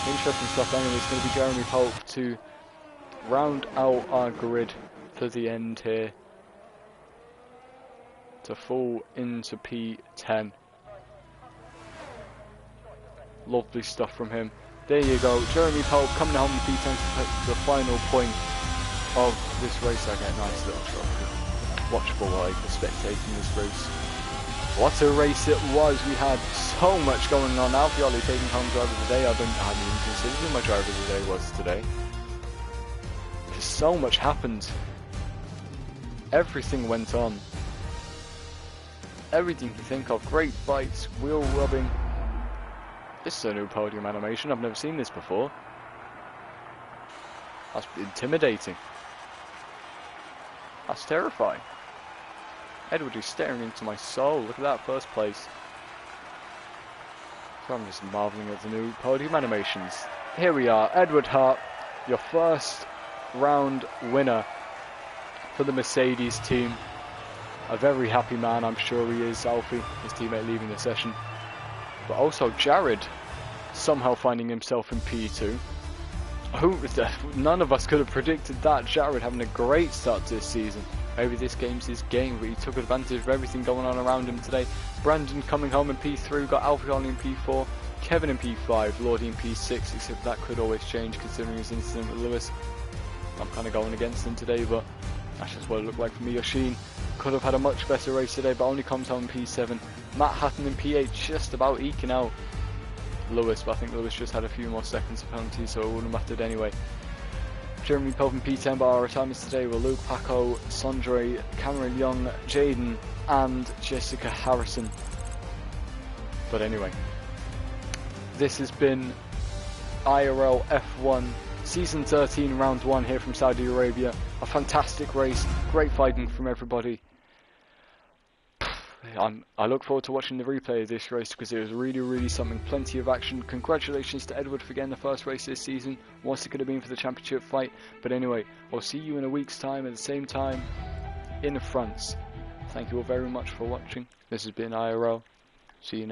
Interesting stuff. Anyway, it's going to be Jeremy Pope to round out our grid to the end here, to fall into P10. Lovely stuff from him. There you go, Jeremy Pope coming home in P10 to put the final point of this race. I get a nice little trophy. Watchable while for spectating this race. What a race it was. We had so much going on. Alfioli taking home driver of the day. I hadn't even considered who my driver of the day was today. So much happened. Everything went on. Everything you think of. Great fights, wheel rubbing. This is a new podium animation. I've never seen this before. That's intimidating. That's terrifying. Edward is staring into my soul. Look at that, first place. So I'm just marveling at the new podium animations. Here we are, Edward Hart, your first round winner for the Mercedes team. A very happy man, I'm sure he is. Alfie, his teammate, leaving the session. But also Jared, somehow finding himself in P2. None of us could have predicted that. Jared having a great start to this season. Maybe this game's his game, but he took advantage of everything going on around him today. Brandon coming home in P3, got Alfioli in P4, Kevin in P5, Lordy in P6, except that could always change considering his incident with Lewis. I'm kind of going against him today, but that's just what it looked like for me. Yoshin could have had a much better race today, but only comes home in P7. Matt Hatton in P8, just about eking out Lewis, but I think Lewis just had a few more seconds of penalty, so it wouldn't have mattered anyway. Jeremy Pope in P10, but our retirements today were Luke, Paco, Sondre, Cameron Young, Jaden and Jessica Harrison. But anyway, this has been IRL F1 Season 13 Round 1 here from Saudi Arabia. A fantastic race, great fighting from everybody. I look forward to watching the replay of this race because it was really something. Plenty of action. Congratulations to Edward for getting the first race this season. What's it could have been for the championship fight. But anyway, I'll see you in a week's time at the same time in France. Thank you all very much for watching. This has been IRL. See you next time.